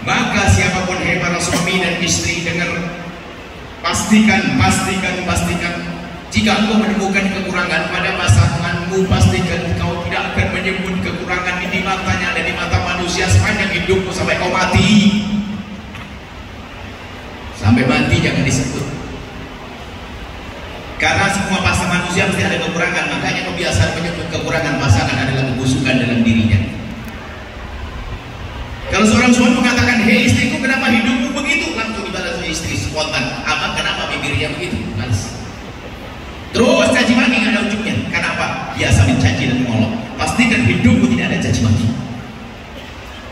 Maka siapapun hai para suami dan istri, dengar, pastikan jika engkau menemukan kekurangan pada pasanganmu, pastikan kau tidak akan menyebut kekurangan di matanya dan di mata manusia sepanjang hidupmu sampai kau mati. Sampai mati jangan disebut. Karena semua pasangan manusia mesti ada kekurangan, makanya kebiasaan menyebut kekurangan pasangan adalah kebusukan dalam dirinya. Kalau seorang suami mengatakan, hei istriku, kenapa hidupmu begitu? Langsung dibalas oleh istri spontan, abang kenapa bibirnya begitu? Balas. Terus caci maki nggak ada ujungnya. Kenapa? Biasa mencaci dan mengolok. Pastikan hidupmu tidak ada caci maki.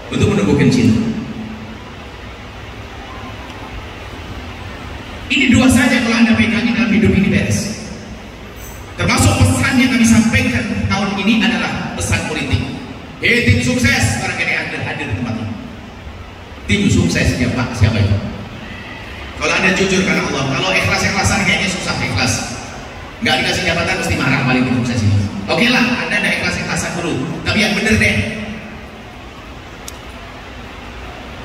Untuk menumbuhkan cinta. Ini dua saja kalau Anda pegangin dalam hidup ini beres. Termasuk pesan yang kami sampaikan tahun ini adalah pesan politik. Hei tim sukses, barangkali Anda hadir di tempat ini. Tim sukses siapa itu? Kalau Anda jujur karena Allah, kalau ikhlas-ikhlasan kayaknya susah ikhlas. Nggak dikasih jabatan mesti marah paling tim sukses ini. Oke lah, Anda ada ikhlas-ikhlasan dulu, tapi yang bener deh.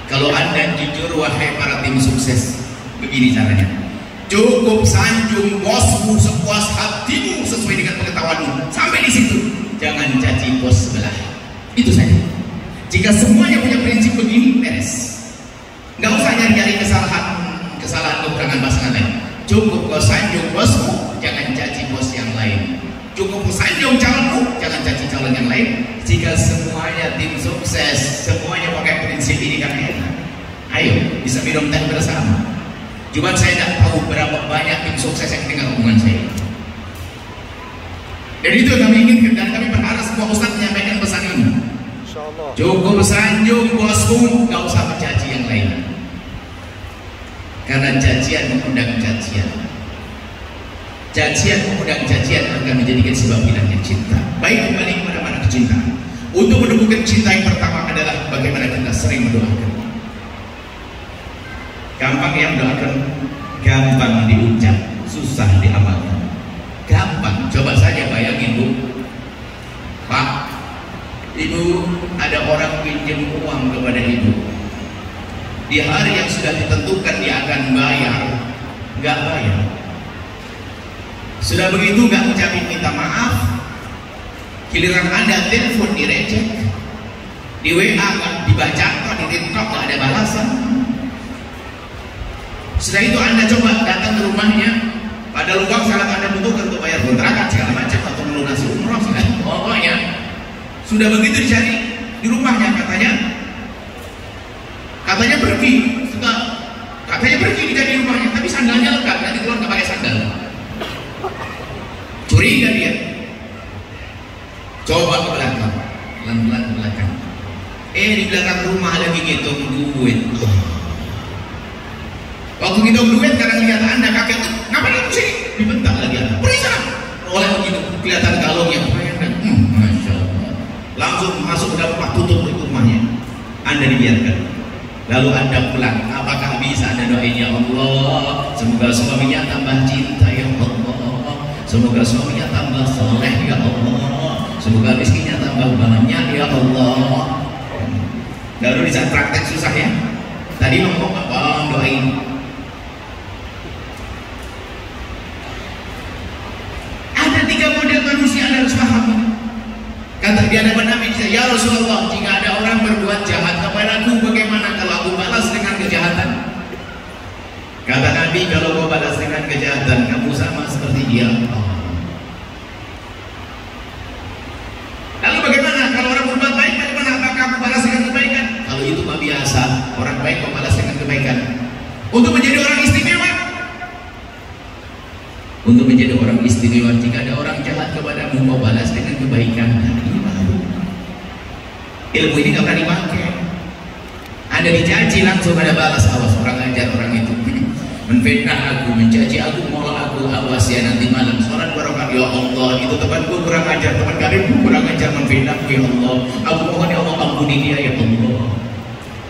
Kalau Anda jujur, wahai para tim sukses, begini caranya. Cukup sanjung bosmu sepuas hatimu sesuai dengan pengetahuanmu. Sampai di situ. Jangan caci bos sebelah. Itu saja. Jika semuanya punya prinsip begini, beres. Nggak usah nyari-nyari kesalahan kekurangan pasangan lain. Cukup kau sanjung bosmu, jangan caci bos yang lain. Cukup kau sanjung calonmu, jangan caci calon yang lain. Jika semuanya tim sukses, semuanya pakai prinsip ini kan enak. Ayo, bisa minum teh bersama. Cuma saya tidak tahu berapa banyak tim sukses yang dengar omongan saya. Dan itu yang kami inginkan, dan kami berharap semua ustaz menyampaikan pesan ini. Cukup sanjung bosmu, gak usah mencaci yang lain. Karena cacian mengundang cacian. Cacian mengundang cacian akan menjadikan sebab hilangnya cinta. Baik, kembali kepada mana kecintaan. Untuk menumbuhkan cinta yang pertama adalah bagaimana kita sering mendoakan. Gampang yang doakan, gampang diucap, susah diamalkan. Gampang, coba saja bayangin Bu, Pak, Ibu, ada orang pinjam uang kepada Ibu. Di hari yang sudah ditentukan dia akan bayar, nggak bayar. Sudah begitu nggak ucapin minta maaf, giliran Anda telepon direject, di WA nggak dibacakan, di TikTok nggak ada balasan. Setelah itu Anda coba datang ke rumahnya, pada uang sangat Anda butuhkan untuk bayar kontrakan segala macam atau melunasi umroh, pokoknya sudah begitu dicari di rumahnya, katanya pergi, katanya pergi di rumahnya, tapi sandalnya lengkap, nanti keluar nggak pakai sandal. Curiga dia, coba ke belakang, pelan-pelan ke belakang. Di belakang rumah lagi ngitung duit. Waktu ngitung duit karena lihat Anda kakek itu, ngapain kamu sini? Dibentak lagi Anda, pergi sana. Oleh begitu kelihatan kalungnya, bayangkan, masya Allah. Langsung masuk ke dalam rumah, tutup rumahnya. Anda dibiarkan. Lalu Anda pulang, apakah bisa Anda doain, ya Allah, semoga suaminya tambah cinta, ya Allah, semoga suaminya tambah soleh, ya Allah, semoga rezekinya tambah banyak, ya Allah. Lalu di saat praktek susah ya, tadi ngomong apa, doain. Ada 3 model manusia Anda harus paham. Kata di hadapan Nabi, ya Rasulullah, jika ada orang berbuat jahat kepadaku, bagaimana kalau aku balas dengan kejahatan? Kata Nabi, kalau kau balas dengan kejahatan, kamu sama seperti dia. Lalu bagaimana kalau orang berbuat baik, bagaimana? Apakah kamu balas dengan kebaikan? Kalau itu mah biasa, orang baik kau balas dengan kebaikan. Untuk menjadi orang istimewa, untuk menjadi orang istimewa. Jika ada orang jahat kepadamu, kau balas dengan kebaikan. Ini baru. Ilmu ini nggak pernah dipakai. Anda dicaci langsung ada balas. Awas, orang ajar orang itu menfitnah aku, mencaci aku, menolak aku. Awas ya, nanti malam sholat barokah. Ya Allah, itu temanku kurang ajar, teman kalian kurang ajar, menfitnahku. Ya Allah, aku mohon ya Allah, ampuni dia ya Allah,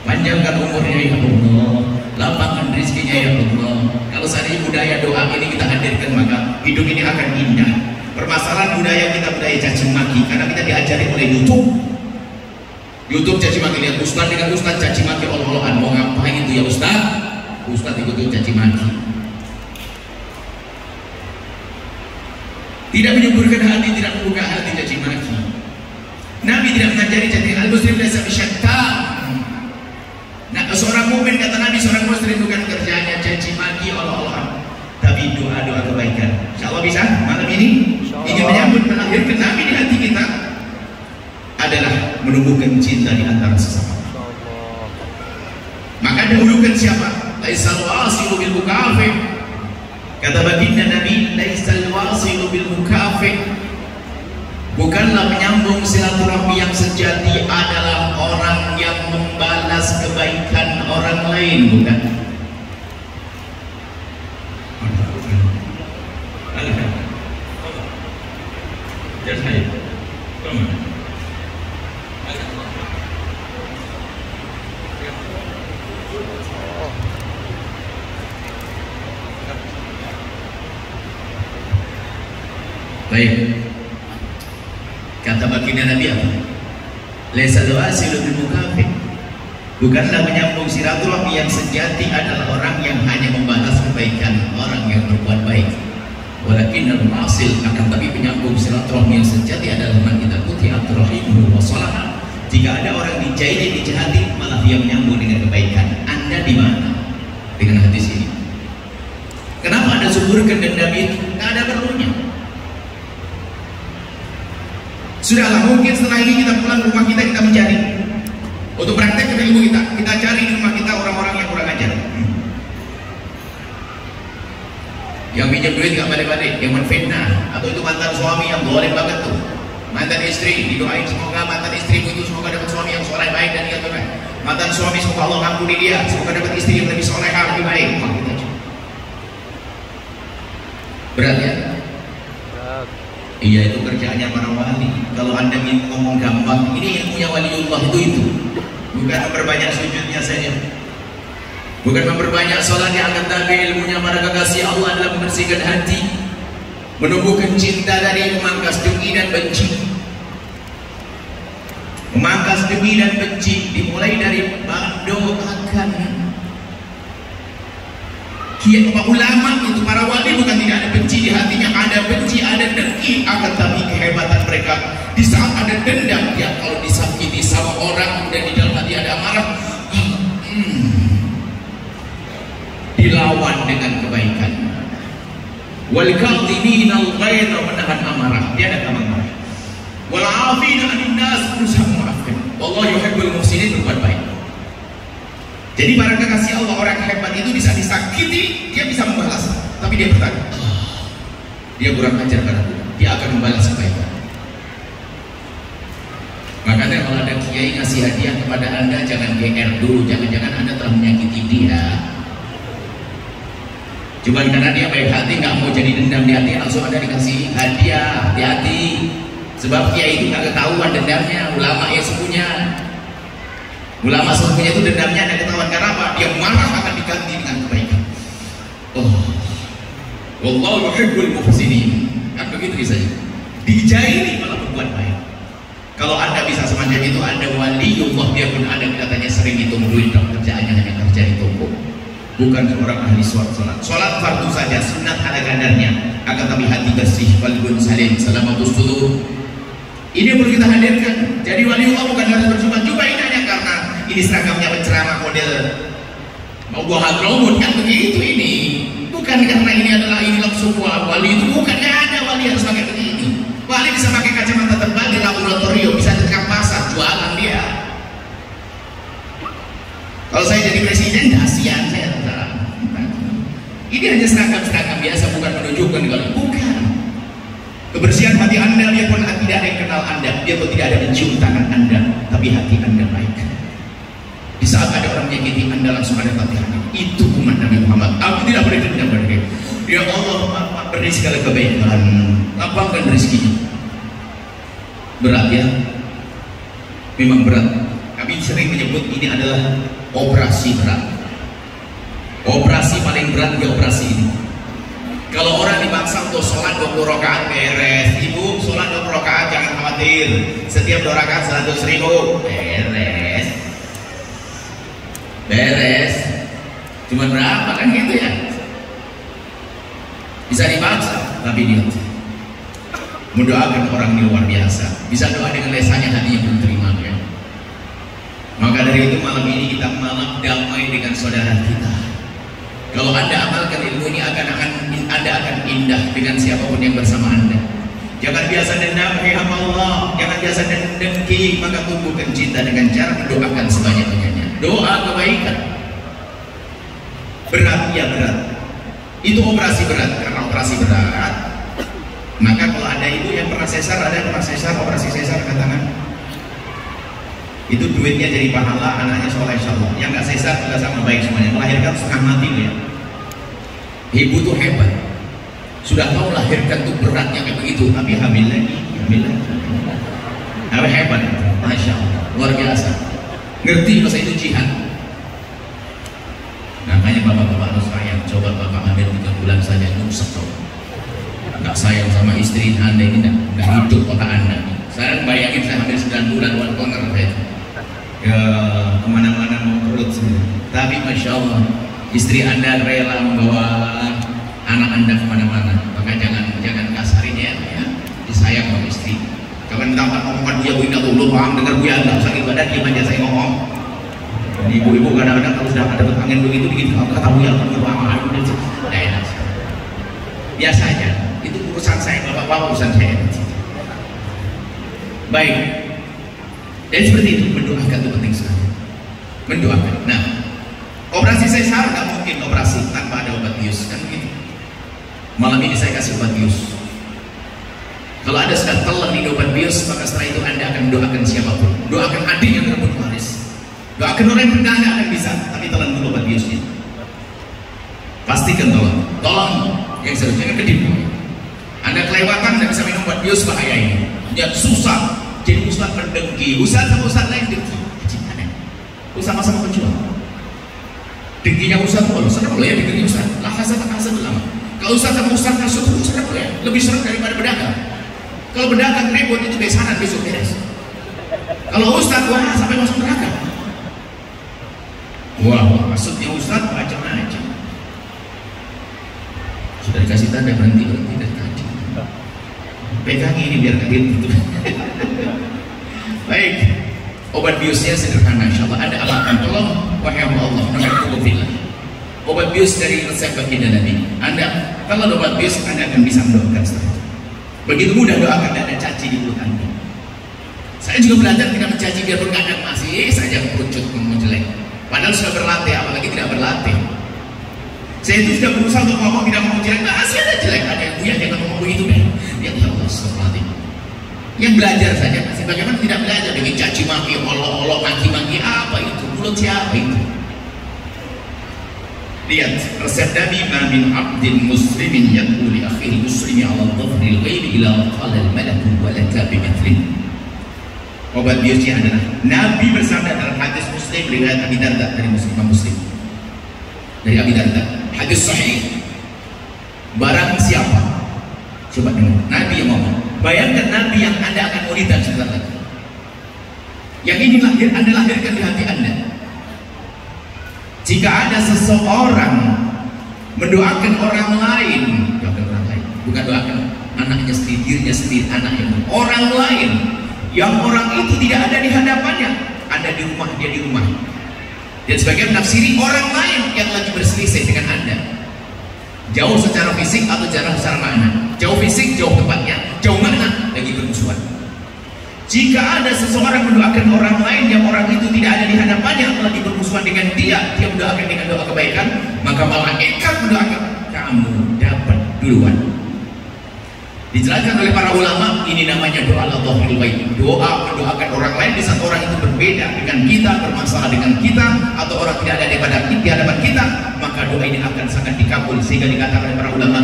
panjangkan umurnya ya Allah, lapangkan rezekinya ya Allah. Kalau seandainya budaya doa ini kita hadirkan, maka hidup ini akan indah. Permasalahan budaya kita budaya caci maki, karena kita diajari oleh YouTube caci maki. Lihat ustaz dengan ustaz caci maki, Allah-Allahan, mau ngapain itu ya ustaz? Ustaz ikut caci maki. Tidak menyuburkan hati, tidak membuka hati caci maki. Nabi tidak mengajari caci maki. Al-muslim laysa bisyattam. Nah, seorang mukmin, kata Nabi, seorang muslim bukan kerjanya caci maki, Allah-Allahan, tapi doa-doa kebaikan. Insyaallah bisa malam ini ingin menyambut melahirkan Nabi di hati kita adalah menumbuhkan cinta di antara sesama. Maka dahulukan siapa? Laisal wasilu bil mukafi. Kata baginda Nabi, laisal wasilu bil mukafi, bukanlah menyambung silaturahmi yang sejati adalah orang yang membalas kebaikan orang lain, bukan? Baik. Kata baginda Nabi apa? Laisal wasilu bil mukafi, bukanlah menyambung silaturahmi yang sejati adalah orang yang hanya membalas kebaikan orang yang berbuat baik. Walakinnal wasil, akan tapi penyambung silaturahmi yang sejati adalah man idza quti'at rahimuhu wa salaha. Jika ada orang dijahati, malah dia menyambung dengan kebaikan. Anda di mana dengan hadis ini? Kenapa Anda suburkan dendam itu? Tidak ada perlunya. Sudahlah, mungkin setelah ini kita pulang ke rumah kita mencari untuk praktek ilmu kita cari di rumah kita orang-orang yang kurang ajar, yang pinjam duit gak balik-balik, yang menfitnah, atau itu mantan suami yang boleh banget tuh, mantan istri. Didoain semoga mantan istrimu itu semoga dapat suami yang soleh, baik dan ingat baik. Mantan suami semoga Allah ampuni dia, semoga dapat istri yang lebih soleh, lebih baik. Berat ya? Iya, itu kerjaannya para wali. Kalau Anda ingin ngomong gampang, ini ilmunya waliullah itu. Bukan memperbanyak sujudnya saja, bukan memperbanyak sholatnya, akan tapi ilmunya para kekasih Allah adalah membersihkan hati, menumbuhkan cinta dari memangkas dengki dan benci. Memangkas dengki dan benci dimulai dari mendoakan. Kiai ulama itu, para wali, bukan tidak ada benci di hatinya, ada benci, ada dengki, akan tapi kehebatan mereka di saat ada dendam, ya kalau disakiti sama orang dan di dalam hati ada amarah, dilawan dengan kebaikan. Wal kadhiminal ghaidha, menahan amarah, dia ada amarah. Wal 'afina 'anil nas, berusaha memaafkan. Wallahu yuhibbul muhsinin, berbuat baik. Jadi para kekasih Allah, orang hebat itu bisa disakiti, dia bisa membalas, tapi dia bertanya, dia kurang ajar padaku, dia akan membalas kebaikan. Makanya kalau ada kiai ngasih hadiah kepada Anda, jangan GR dulu, jangan-jangan Anda telah menyakiti dia. Cuma karena dia baik hati, nggak mau jadi dendam di hati, langsung Anda dikasih hadiah. Hati-hati, sebab kiai itu nggak ketahuan dendamnya, ulama ya sepunya. Ulama sesungguhnya itu dendamnya ada ketahuan, karena apa? Dia marah akan diganti dengan kebaikan. Oh, wallahu yuhibbul muhsinin. Kan begitu bisa. Dijaili malah berbuat baik. Kalau Anda bisa semacam itu, Anda waliullah, biarpun Anda katanya sering hitung duit, kerjaannya hanya kerja itu, bukan seorang ahli sholat. Sholat fardu saja, sunat ada kadarnya, akan tapi hati bersih, qalbun salim, salamatus sudur. Ini yang perlu kita hadirkan. Jadi waliullah bukan harus berjubah-jubah, ini hanya karena ini seragamnya penceramah model mau buah hadromut, kan begitu ini. Bukan karena ini adalah semua wali itu, bukan, gak ada wali harus pakai begini. Wali bisa pakai kacamata tebal di laboratorium, bisa dekat pasar, jualan dia. Kalau saya jadi presiden, kasihan saya. Ini hanya seragam-seragam biasa, bukan menunjukkan kalau bukan. Kebersihan hati Anda, biarpun tidak ada yang kenal Anda, biarpun tidak ada yang mencium tangan Anda, tapi hati Anda baik. Di saat ada orang menyakiti Anda, langsung ada hati. Itu umat Nabi Muhammad. Aku tidak boleh dendam pada dia. Ya Allah, beri segala kebaikan, lapangkan rezekinya. Berat ya, memang berat. Kami sering menyebut ini adalah operasi berat. Operasi paling berat di operasi ini. Kalau orang dipaksa untuk sholat 20 rakaat beres, ibu sholat 20 rakaat jangan khawatir. Setiap 2 rakaat 100.000 beres. Beres. Cuma berapa kan gitu ya? Bisa dipaksa, tapi dia mendoakan orang ini luar biasa. Bisa doa dengan lesanya, hatinya belum terima ya. Maka dari itu malam ini kita malam damai dengan saudara kita. Kalau Anda amalkan ilmu ini Anda akan indah dengan siapapun yang bersama Anda. Jangan biasa dendam, hai hamba Allah. Jangan biasa dengki, maka tumbuhkan cinta dengan cara mendoakan sebanyak-banyaknya. Doa kebaikan. Berat ya berat. Itu operasi berat. Karena operasi berat, maka kalau ada ibu yang pernah sesar, ada yang pernah sesar, operasi sesar angkat tangan. Itu duitnya jadi pahala, anaknya soleh insyaallah. Yang nggak sesar juga sama baik semuanya. Melahirkan setengah mati ya. Ibu tuh hebat. Sudah tahu lahirkan tuh beratnya kayak begitu, tapi hamil lagi, hamil lagi. Nah, hebat, masya Allah, luar biasa. Ngerti masa itu jihad. Makanya bapak-bapak harus sayang. Coba bapak hamil 3 bulan saja nyungsep tuh. Nggak sayang sama istri Anda ini, nggak hidup otak Anda. Saya bayangin saya hamil 9 bulan luar konger saya. Ya kemana-mana mau perut sendiri. Tapi masya Allah, istri Anda rela membawa anak Anda kemana-mana. Maka jangan kasarin ya, disayang sama istri. Kapan tampak omongan dia bu indah tuh, paham dengar bu ya, nggak usah gitu ada diam aja saya ngomong. Ibu-ibu kadang-kadang kalau sudah ada angin begitu dikit kata bu ya, kamu paham, udah enak. Biasa aja, itu urusan saya, bapak-bapak urusan saya. Baik. Dan seperti itu, mendoakan itu penting sekali. Mendoakan. Nah, operasi sesar nggak mungkin operasi tanpa ada obat bius, kan begitu. Malam ini saya kasih obat bius. Kalau Anda sudah telan di obat bius, maka setelah itu Anda akan mendoakan siapapun. Doakan adik yang rebut waris. Doakan orang yang Anda akan bisa, tapi telan dulu obat biusnya. Pastikan tolong yang seharusnya kedip. Anda kelewatan, Anda bisa minum obat bius, bahaya ini. Ya susah. Jadi ustaz mendengki, ustaz sama ustaz lain dengki. Ustaz sama penjual. Dengkinya ustaz boleh, ustaz boleh ya dengki ustaz. Lah kasar ulama. Kalau ustaz sama ustaz kasut, ustaz boleh. Lebih serem daripada pedagang. Kalau pedagang ribut itu besaran besok beres. Kalau ustaz wah sampai masuk neraka. Wah, maksudnya ustaz macam-macam. Sudah dikasih tanda berhenti dari tadi. Pegang ini biar kagak gitu. Baik, obat biusnya sederhana, insyaallah Anda amalkan. Tolong wahai Allah, nabiullah. Obat bius dari resep baginda Nabi. Anda kalau obat bius Anda akan bisa mendoakan setelah itu. Begitu mudah doakan, tidak ada caci di mulut Anda. Saya juga belajar tidak mencaci biarpun kadang masih saja kerucut ngomong jelek. Padahal sudah berlatih, apalagi tidak berlatih. Saya itu sudah berusaha untuk ngomong tidak ngomong jelek, masih ada jelek. Ada yang punya jangan ngomong begitu deh. Ya Allah, astagfirullahaladzim. Yang belajar saja masih bagaimana tidak belajar dengan caci maki, olok-olok, maki-maki apa itu? Mulut siapa itu? Lihat resep Nabi, ma min abdin muslimin yaqulu li akhihi muslimi ala dhahril ghaibi ila qala al malaku wa laka bimithlih. Obat biusnya adalah Nabi bersabda dalam hadis Muslim riwayat Abi Darda dari Muslim. Dari Abi Darda, hadis sahih. Barang siapa, coba dengar, Nabi yang ngomong. Bayangkan Nabi yang Anda akan muridkan sebentar lagi. Yang ini Anda lahirkan di hati Anda. Jika ada seseorang mendoakan orang lain, bukan doakan anaknya sendiri, dirinya sendiri, anaknya, orang lain, yang orang itu tidak ada di hadapannya, Anda di rumah, dia di rumah. Dan sebagian menafsiri orang lain yang lagi berselisih dengan Anda, jauh secara fisik atau secara makna. Jauh fisik, jauh tempatnya, jauh makna, lagi bermusuhan. Jika ada seseorang mendoakan orang lain yang orang itu tidak ada di hadapannya, lagi bermusuhan dengan dia mendoakan dengan doa kebaikan, maka malaikat mendoakan duluan. Dijelaskan oleh para ulama, ini namanya doa al-dhahirul ghaib. Doa mendoakan orang lain di saat orang itu berbeda dengan kita, bermasalah dengan kita, atau orang tidak ada di hadapan kita, maka doa ini akan sangat dikabul. Sehingga dikatakan oleh para ulama,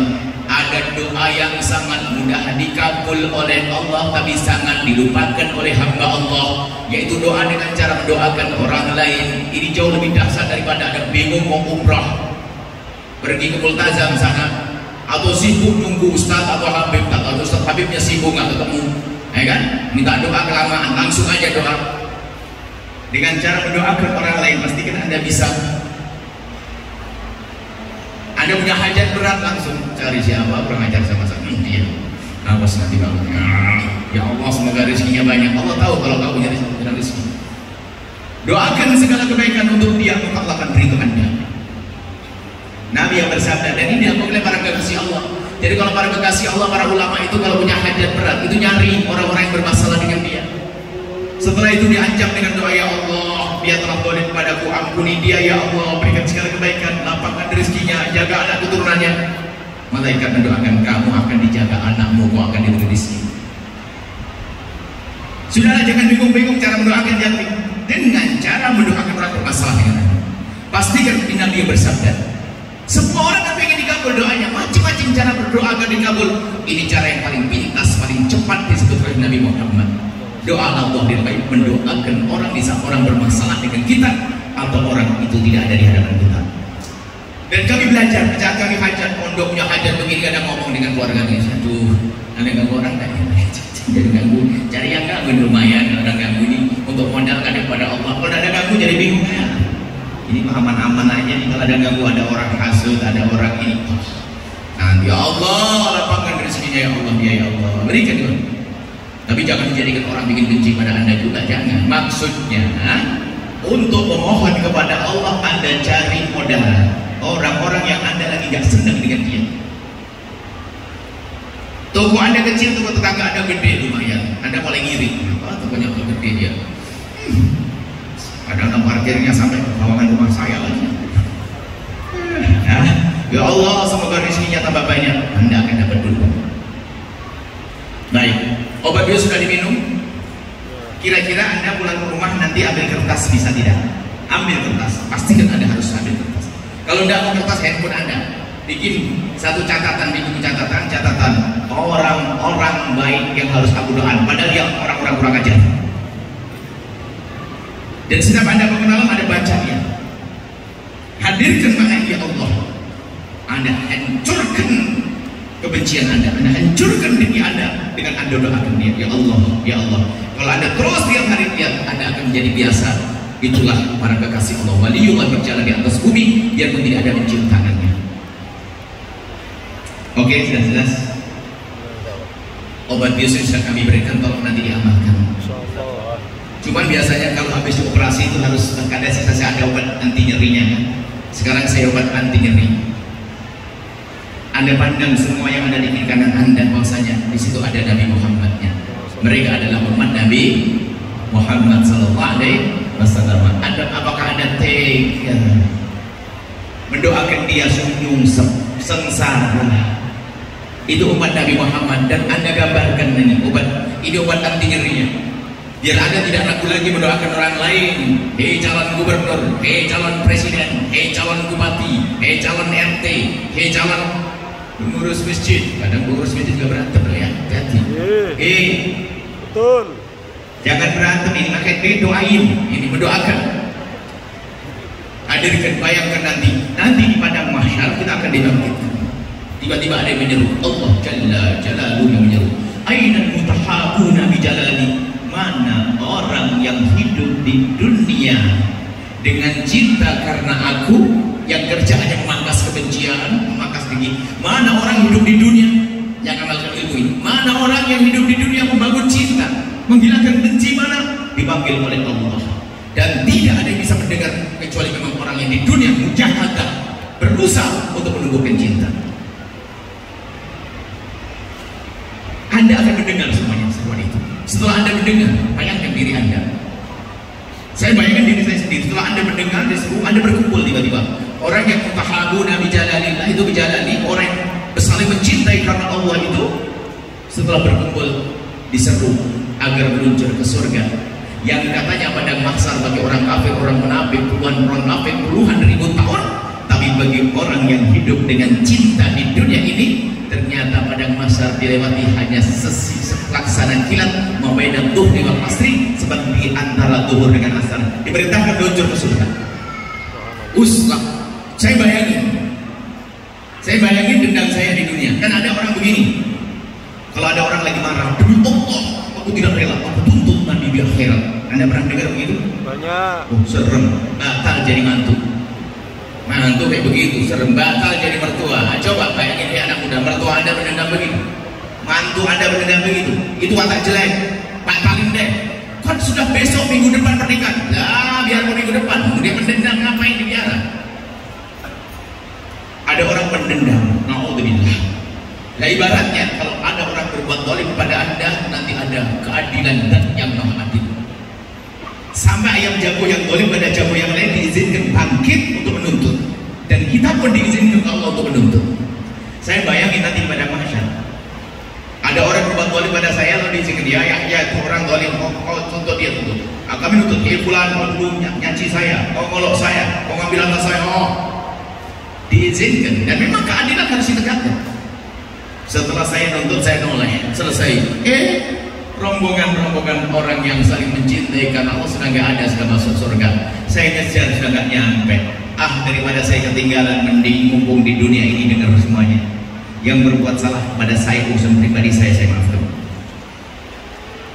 ada doa yang sangat mudah dikabul oleh Allah tapi sangat dilupakan oleh hamba Allah, yaitu doa dengan cara mendoakan orang lain. Ini jauh lebih dahsyat daripada ada bingung mau umrah, pergi ke Multazam sana, atau sibuk nunggu Ustaz atau Habib, atau Ustaz Habibnya sibuk nggak ketemu, ya kan? Minta doa kelamaan, langsung aja doa dengan cara mendoakan orang lain. Pastikan Anda bisa. Anda punya hajat berat, langsung cari siapa, kurang ajar sama-sama dia. Awas nanti bangun. Ya Allah, semoga rezekinya banyak. Allah tahu kalau kamu punya rezeki. Doakan segala kebaikan untuk dia, maka Allah akan beri Anda. Nabi yang bersabda, dan ini dilakukan oleh para kekasih Allah. Jadi kalau para kekasih Allah, para ulama itu kalau punya hajat berat, itu nyari orang-orang yang bermasalah dengan dia. Setelah itu diancam dengan doa, ya Allah, dia telah zalim kepadaku, ampuni dia ya Allah, berikan segala kebaikan, lapangkan rezekinya, jaga anak keturunannya. Malaikat mendoakan, kamu akan dijaga anakmu, kau akan diberi rezeki. Sudahlah, jangan bingung-bingung cara mendoakan jati, dengan cara mendoakan orang bermasalah dengan Anda. Pastikan Nabi yang bersabda, semua orang yang ingin dikabul doanya, macam-macam cara berdoa agar dikabul. Ini cara yang paling pintas, paling cepat disebut oleh Nabi Muhammad. Doa al-dhahirul ghaib, mendoakan orang di saat orang bermasalah dengan kita atau orang itu tidak ada di hadapan kita. Dan kami belajar, saat kami hajat, pondok punya hajat begini, kadang ngomong dengan keluarganya, aduh, ada ganggu orang tak? Jadi ganggu, cari yang ganggu lumayan, ada ganggu ini untuk modalkan kepada Allah. Kalau ada ganggu jadi bingung ya. Ini aman-aman aja nih, kalau ada ganggu, ada orang hasud, ada orang ini. Nanti ya Allah, lapangkan rezekinya ya Allah, dia ya Allah, berikan dia. Tapi jangan dijadikan orang bikin benci pada Anda juga, jangan. Maksudnya untuk memohon kepada Allah, Anda cari modal orang-orang yang Anda lagi gak senang dengan dia. Toko Anda kecil, toko tetangga Anda gede lumayan, Anda mulai ngiri, apa tokonya gede dia. Ada parkirnya sampai ke bawangan rumah saya lagi. Ya Allah, semoga rezekinya tambah banyak, Anda akan dapat dulu. Baik, obat bius sudah diminum. Kira-kira Anda pulang ke rumah nanti ambil kertas, bisa tidak? Ambil kertas, pastikan Anda harus ambil kertas. Kalau tidak mau kertas, handphone Anda bikin satu catatan, catatan orang-orang baik yang harus aku doakan, padahal dia orang-orang kurang ajar. Dan setiap Anda mengenal, ada bacanya. Hadirkan makna ya Allah. Anda hancurkan kebencian Anda hancurkan diri Anda dengan Anda doakan dia. Ya Allah, ya Allah. Kalau Anda terus tiap hari lihat, Anda akan menjadi biasa. Itulah para kekasih Allah. Waliullah berjalan di atas bumi, biarpun tidak ada mencium tangannya. Oke, sudah jelas. Obat bius yang sudah kami berikan, tolong nanti diamalkan. Cuman biasanya kalau habis operasi itu harus ada sisa ada obat anti nyerinya. Sekarang saya obat anti nyeri. Anda pandang semua yang ada di kiri kanan Anda, bahwasanya di situ ada Nabi Muhammadnya. Mereka adalah umat Nabi Muhammad sallallahu alaihi wasallam. Apakah Anda tega mendoakan dia sungguh sengsara? Itu umat Nabi Muhammad, dan Anda gambarkan ini obat anti nyerinya. Biar Anda tidak ragu lagi mendoakan orang lain. Hei calon gubernur, hei calon presiden, hei calon bupati, hei calon RT, hei calon pengurus masjid. Kadang pengurus masjid juga berantem loh ya, hati-hati. Hei, betul. Jangan berantem, ini makanya doain, ini mendoakan. Hadirkan, bayangkan nanti di padang mahsyar kita akan dibangkitkan. Tiba-tiba ada yang menyeru, Allah Jalla Jalaluhu yang menyeru, Ainal mutahabuna bi jalali. Mana orang yang hidup di dunia dengan cinta karena aku, yang kerjaannya memangkas kebencian, memangkas tinggi. Mana orang hidup di dunia yang amalkan ilmu ini? Mana orang yang hidup di dunia membangun cinta, menghilangkan benci? Mana? Dipanggil oleh Allah. Dan tidak ada yang bisa mendengar kecuali memang orang yang di dunia mujahadah, berusaha untuk menumbuhkan cinta. Anda akan mendengar semuanya, semua itu. Setelah Anda mendengar, bayangkan diri Anda. Saya bayangkan diri saya sendiri. Setelah Anda mendengar, Anda berkumpul tiba-tiba. Orang yang mutahabuna bi jalalillah, itu bi jalali, orang yang saling mencintai setelah berkumpul diseru agar meluncur ke surga, yang katanya pada mahsyar bagi orang kafir, orang munafik, puluhan orang munafik puluhan ribu tahun, tapi bagi orang yang hidup dengan cinta di dunia ini, ternyata pada mahsyar dilewati hanya pelaksanaan kilat membeda dhuhri wal asri, seperti antara zuhur dengan asar, diperintahkan meluncur ke surga. Uslah, saya bayangin dendam saya di dunia. Dan ada orang begini, kalau ada orang lagi marah, demi Allah aku tidak rela, aku tuntut nanti di akhirat. Anda pernah dengar begitu? Banyak. Oh, serem, batal jadi mantu. Mantu kayak begitu, serem, batal jadi mertua. Nah, coba bayangin ya anak muda, mertua Anda berdendam begitu, mantu Anda berdendam begitu, itu watak jelek, batalin deh. Kan sudah besok minggu depan pernikahan. Lah, biar mau minggu depan, dia mendendam, ngapain dibiara? Ada orang mendendam, naudzubillah. Nah, ibaratnya kalau ada orang berbuat zalim pada Anda, nanti ada keadilan dan yang maha adil. Sampai ayam jago yang zalim pada jago yang lain diizinkan bangkit untuk menuntut, dan kita pun diizinkan Allah untuk menuntut. Saya bayangin nanti pada mahsyar, ada orang berbuat zalim pada saya, lalu diizinkan dia, ya itu orang zalim, kau tuntut dia, tuntut. Kami nuntut, fulan kau dulu nyaci saya, kau ngolok saya, kau ngambil harta saya, diizinkan. Dan memang keadilan harus ditegakkan. Setelah saya nuntut, saya noleh, selesai. Rombongan-rombongan orang yang saling mencintai karena Allah sudah nggak ada, sudah masuk surga. Saya ngejar sudah nggak nyampe. Daripada saya ketinggalan, mending mumpung di dunia ini dengar semuanya. Yang berbuat salah kepada saya, urusan pribadi saya maafkan.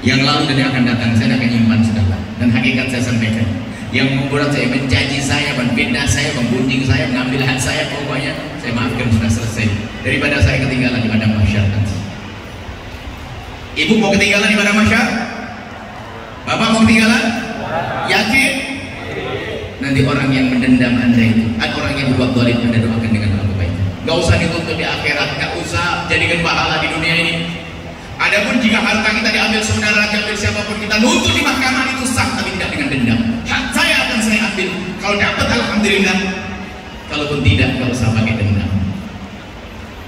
Yang lalu dan yang akan datang saya akan nyimpan sudahlah. Dan hakikat saya sampaikan. Yang membuat saya mencaci saya, menfitnah saya, menggunjing saya, mengambil hak saya, pokoknya saya maafkan, sudah selesai. Daripada saya ketinggalan di padang mahsyar nanti. Ibu mau ketinggalan di padang mahsyar? Bapak mau ketinggalan? Yakin? Nanti orang yang mendendam Anda itu, orang yang berbuat zalim, Anda doakan dengan doa kebaikan. Gak usah dituntut di akhirat, gak usah jadikan pahala di dunia ini. Adapun jika harta kita diambil saudara, diambil siapapun, kita nuntut di mahkamah, itu sah, tapi tidak dengan dendam. Hak saya akan saya ambil. Kalau dapat alhamdulillah, kalaupun tidak, gak usah pakai dendam.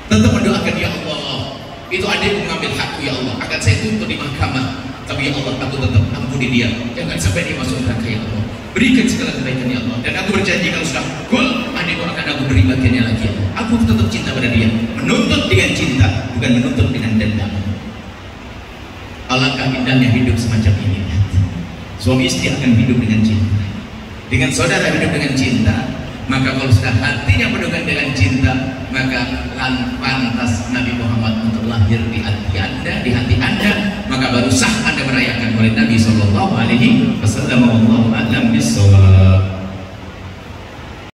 Tetap mendoakan, ya Allah, itu adikku mengambil hakku, ya Allah, akan saya tuntut di mahkamah, tapi ya Allah, aku tetap ampuni dia, jangan sampai dia masuk neraka, ya Allah. Berikan segala kebaikan, ya Allah. Dan aku berjanji kalau sudah gol, adikku akan aku beri bagiannya lagi, ya Allah. Aku tetap cinta pada dia, menuntut dengan cinta, bukan menuntut dengan dendam. Alangkah indahnya hidup semacam ini. Suami istri akan hidup dengan cinta, dengan saudara hidup dengan cinta. Maka kalau sudah hatinya penuh dengan cinta, maka pantas Nabi Muhammad untuk lahir di hati Anda, di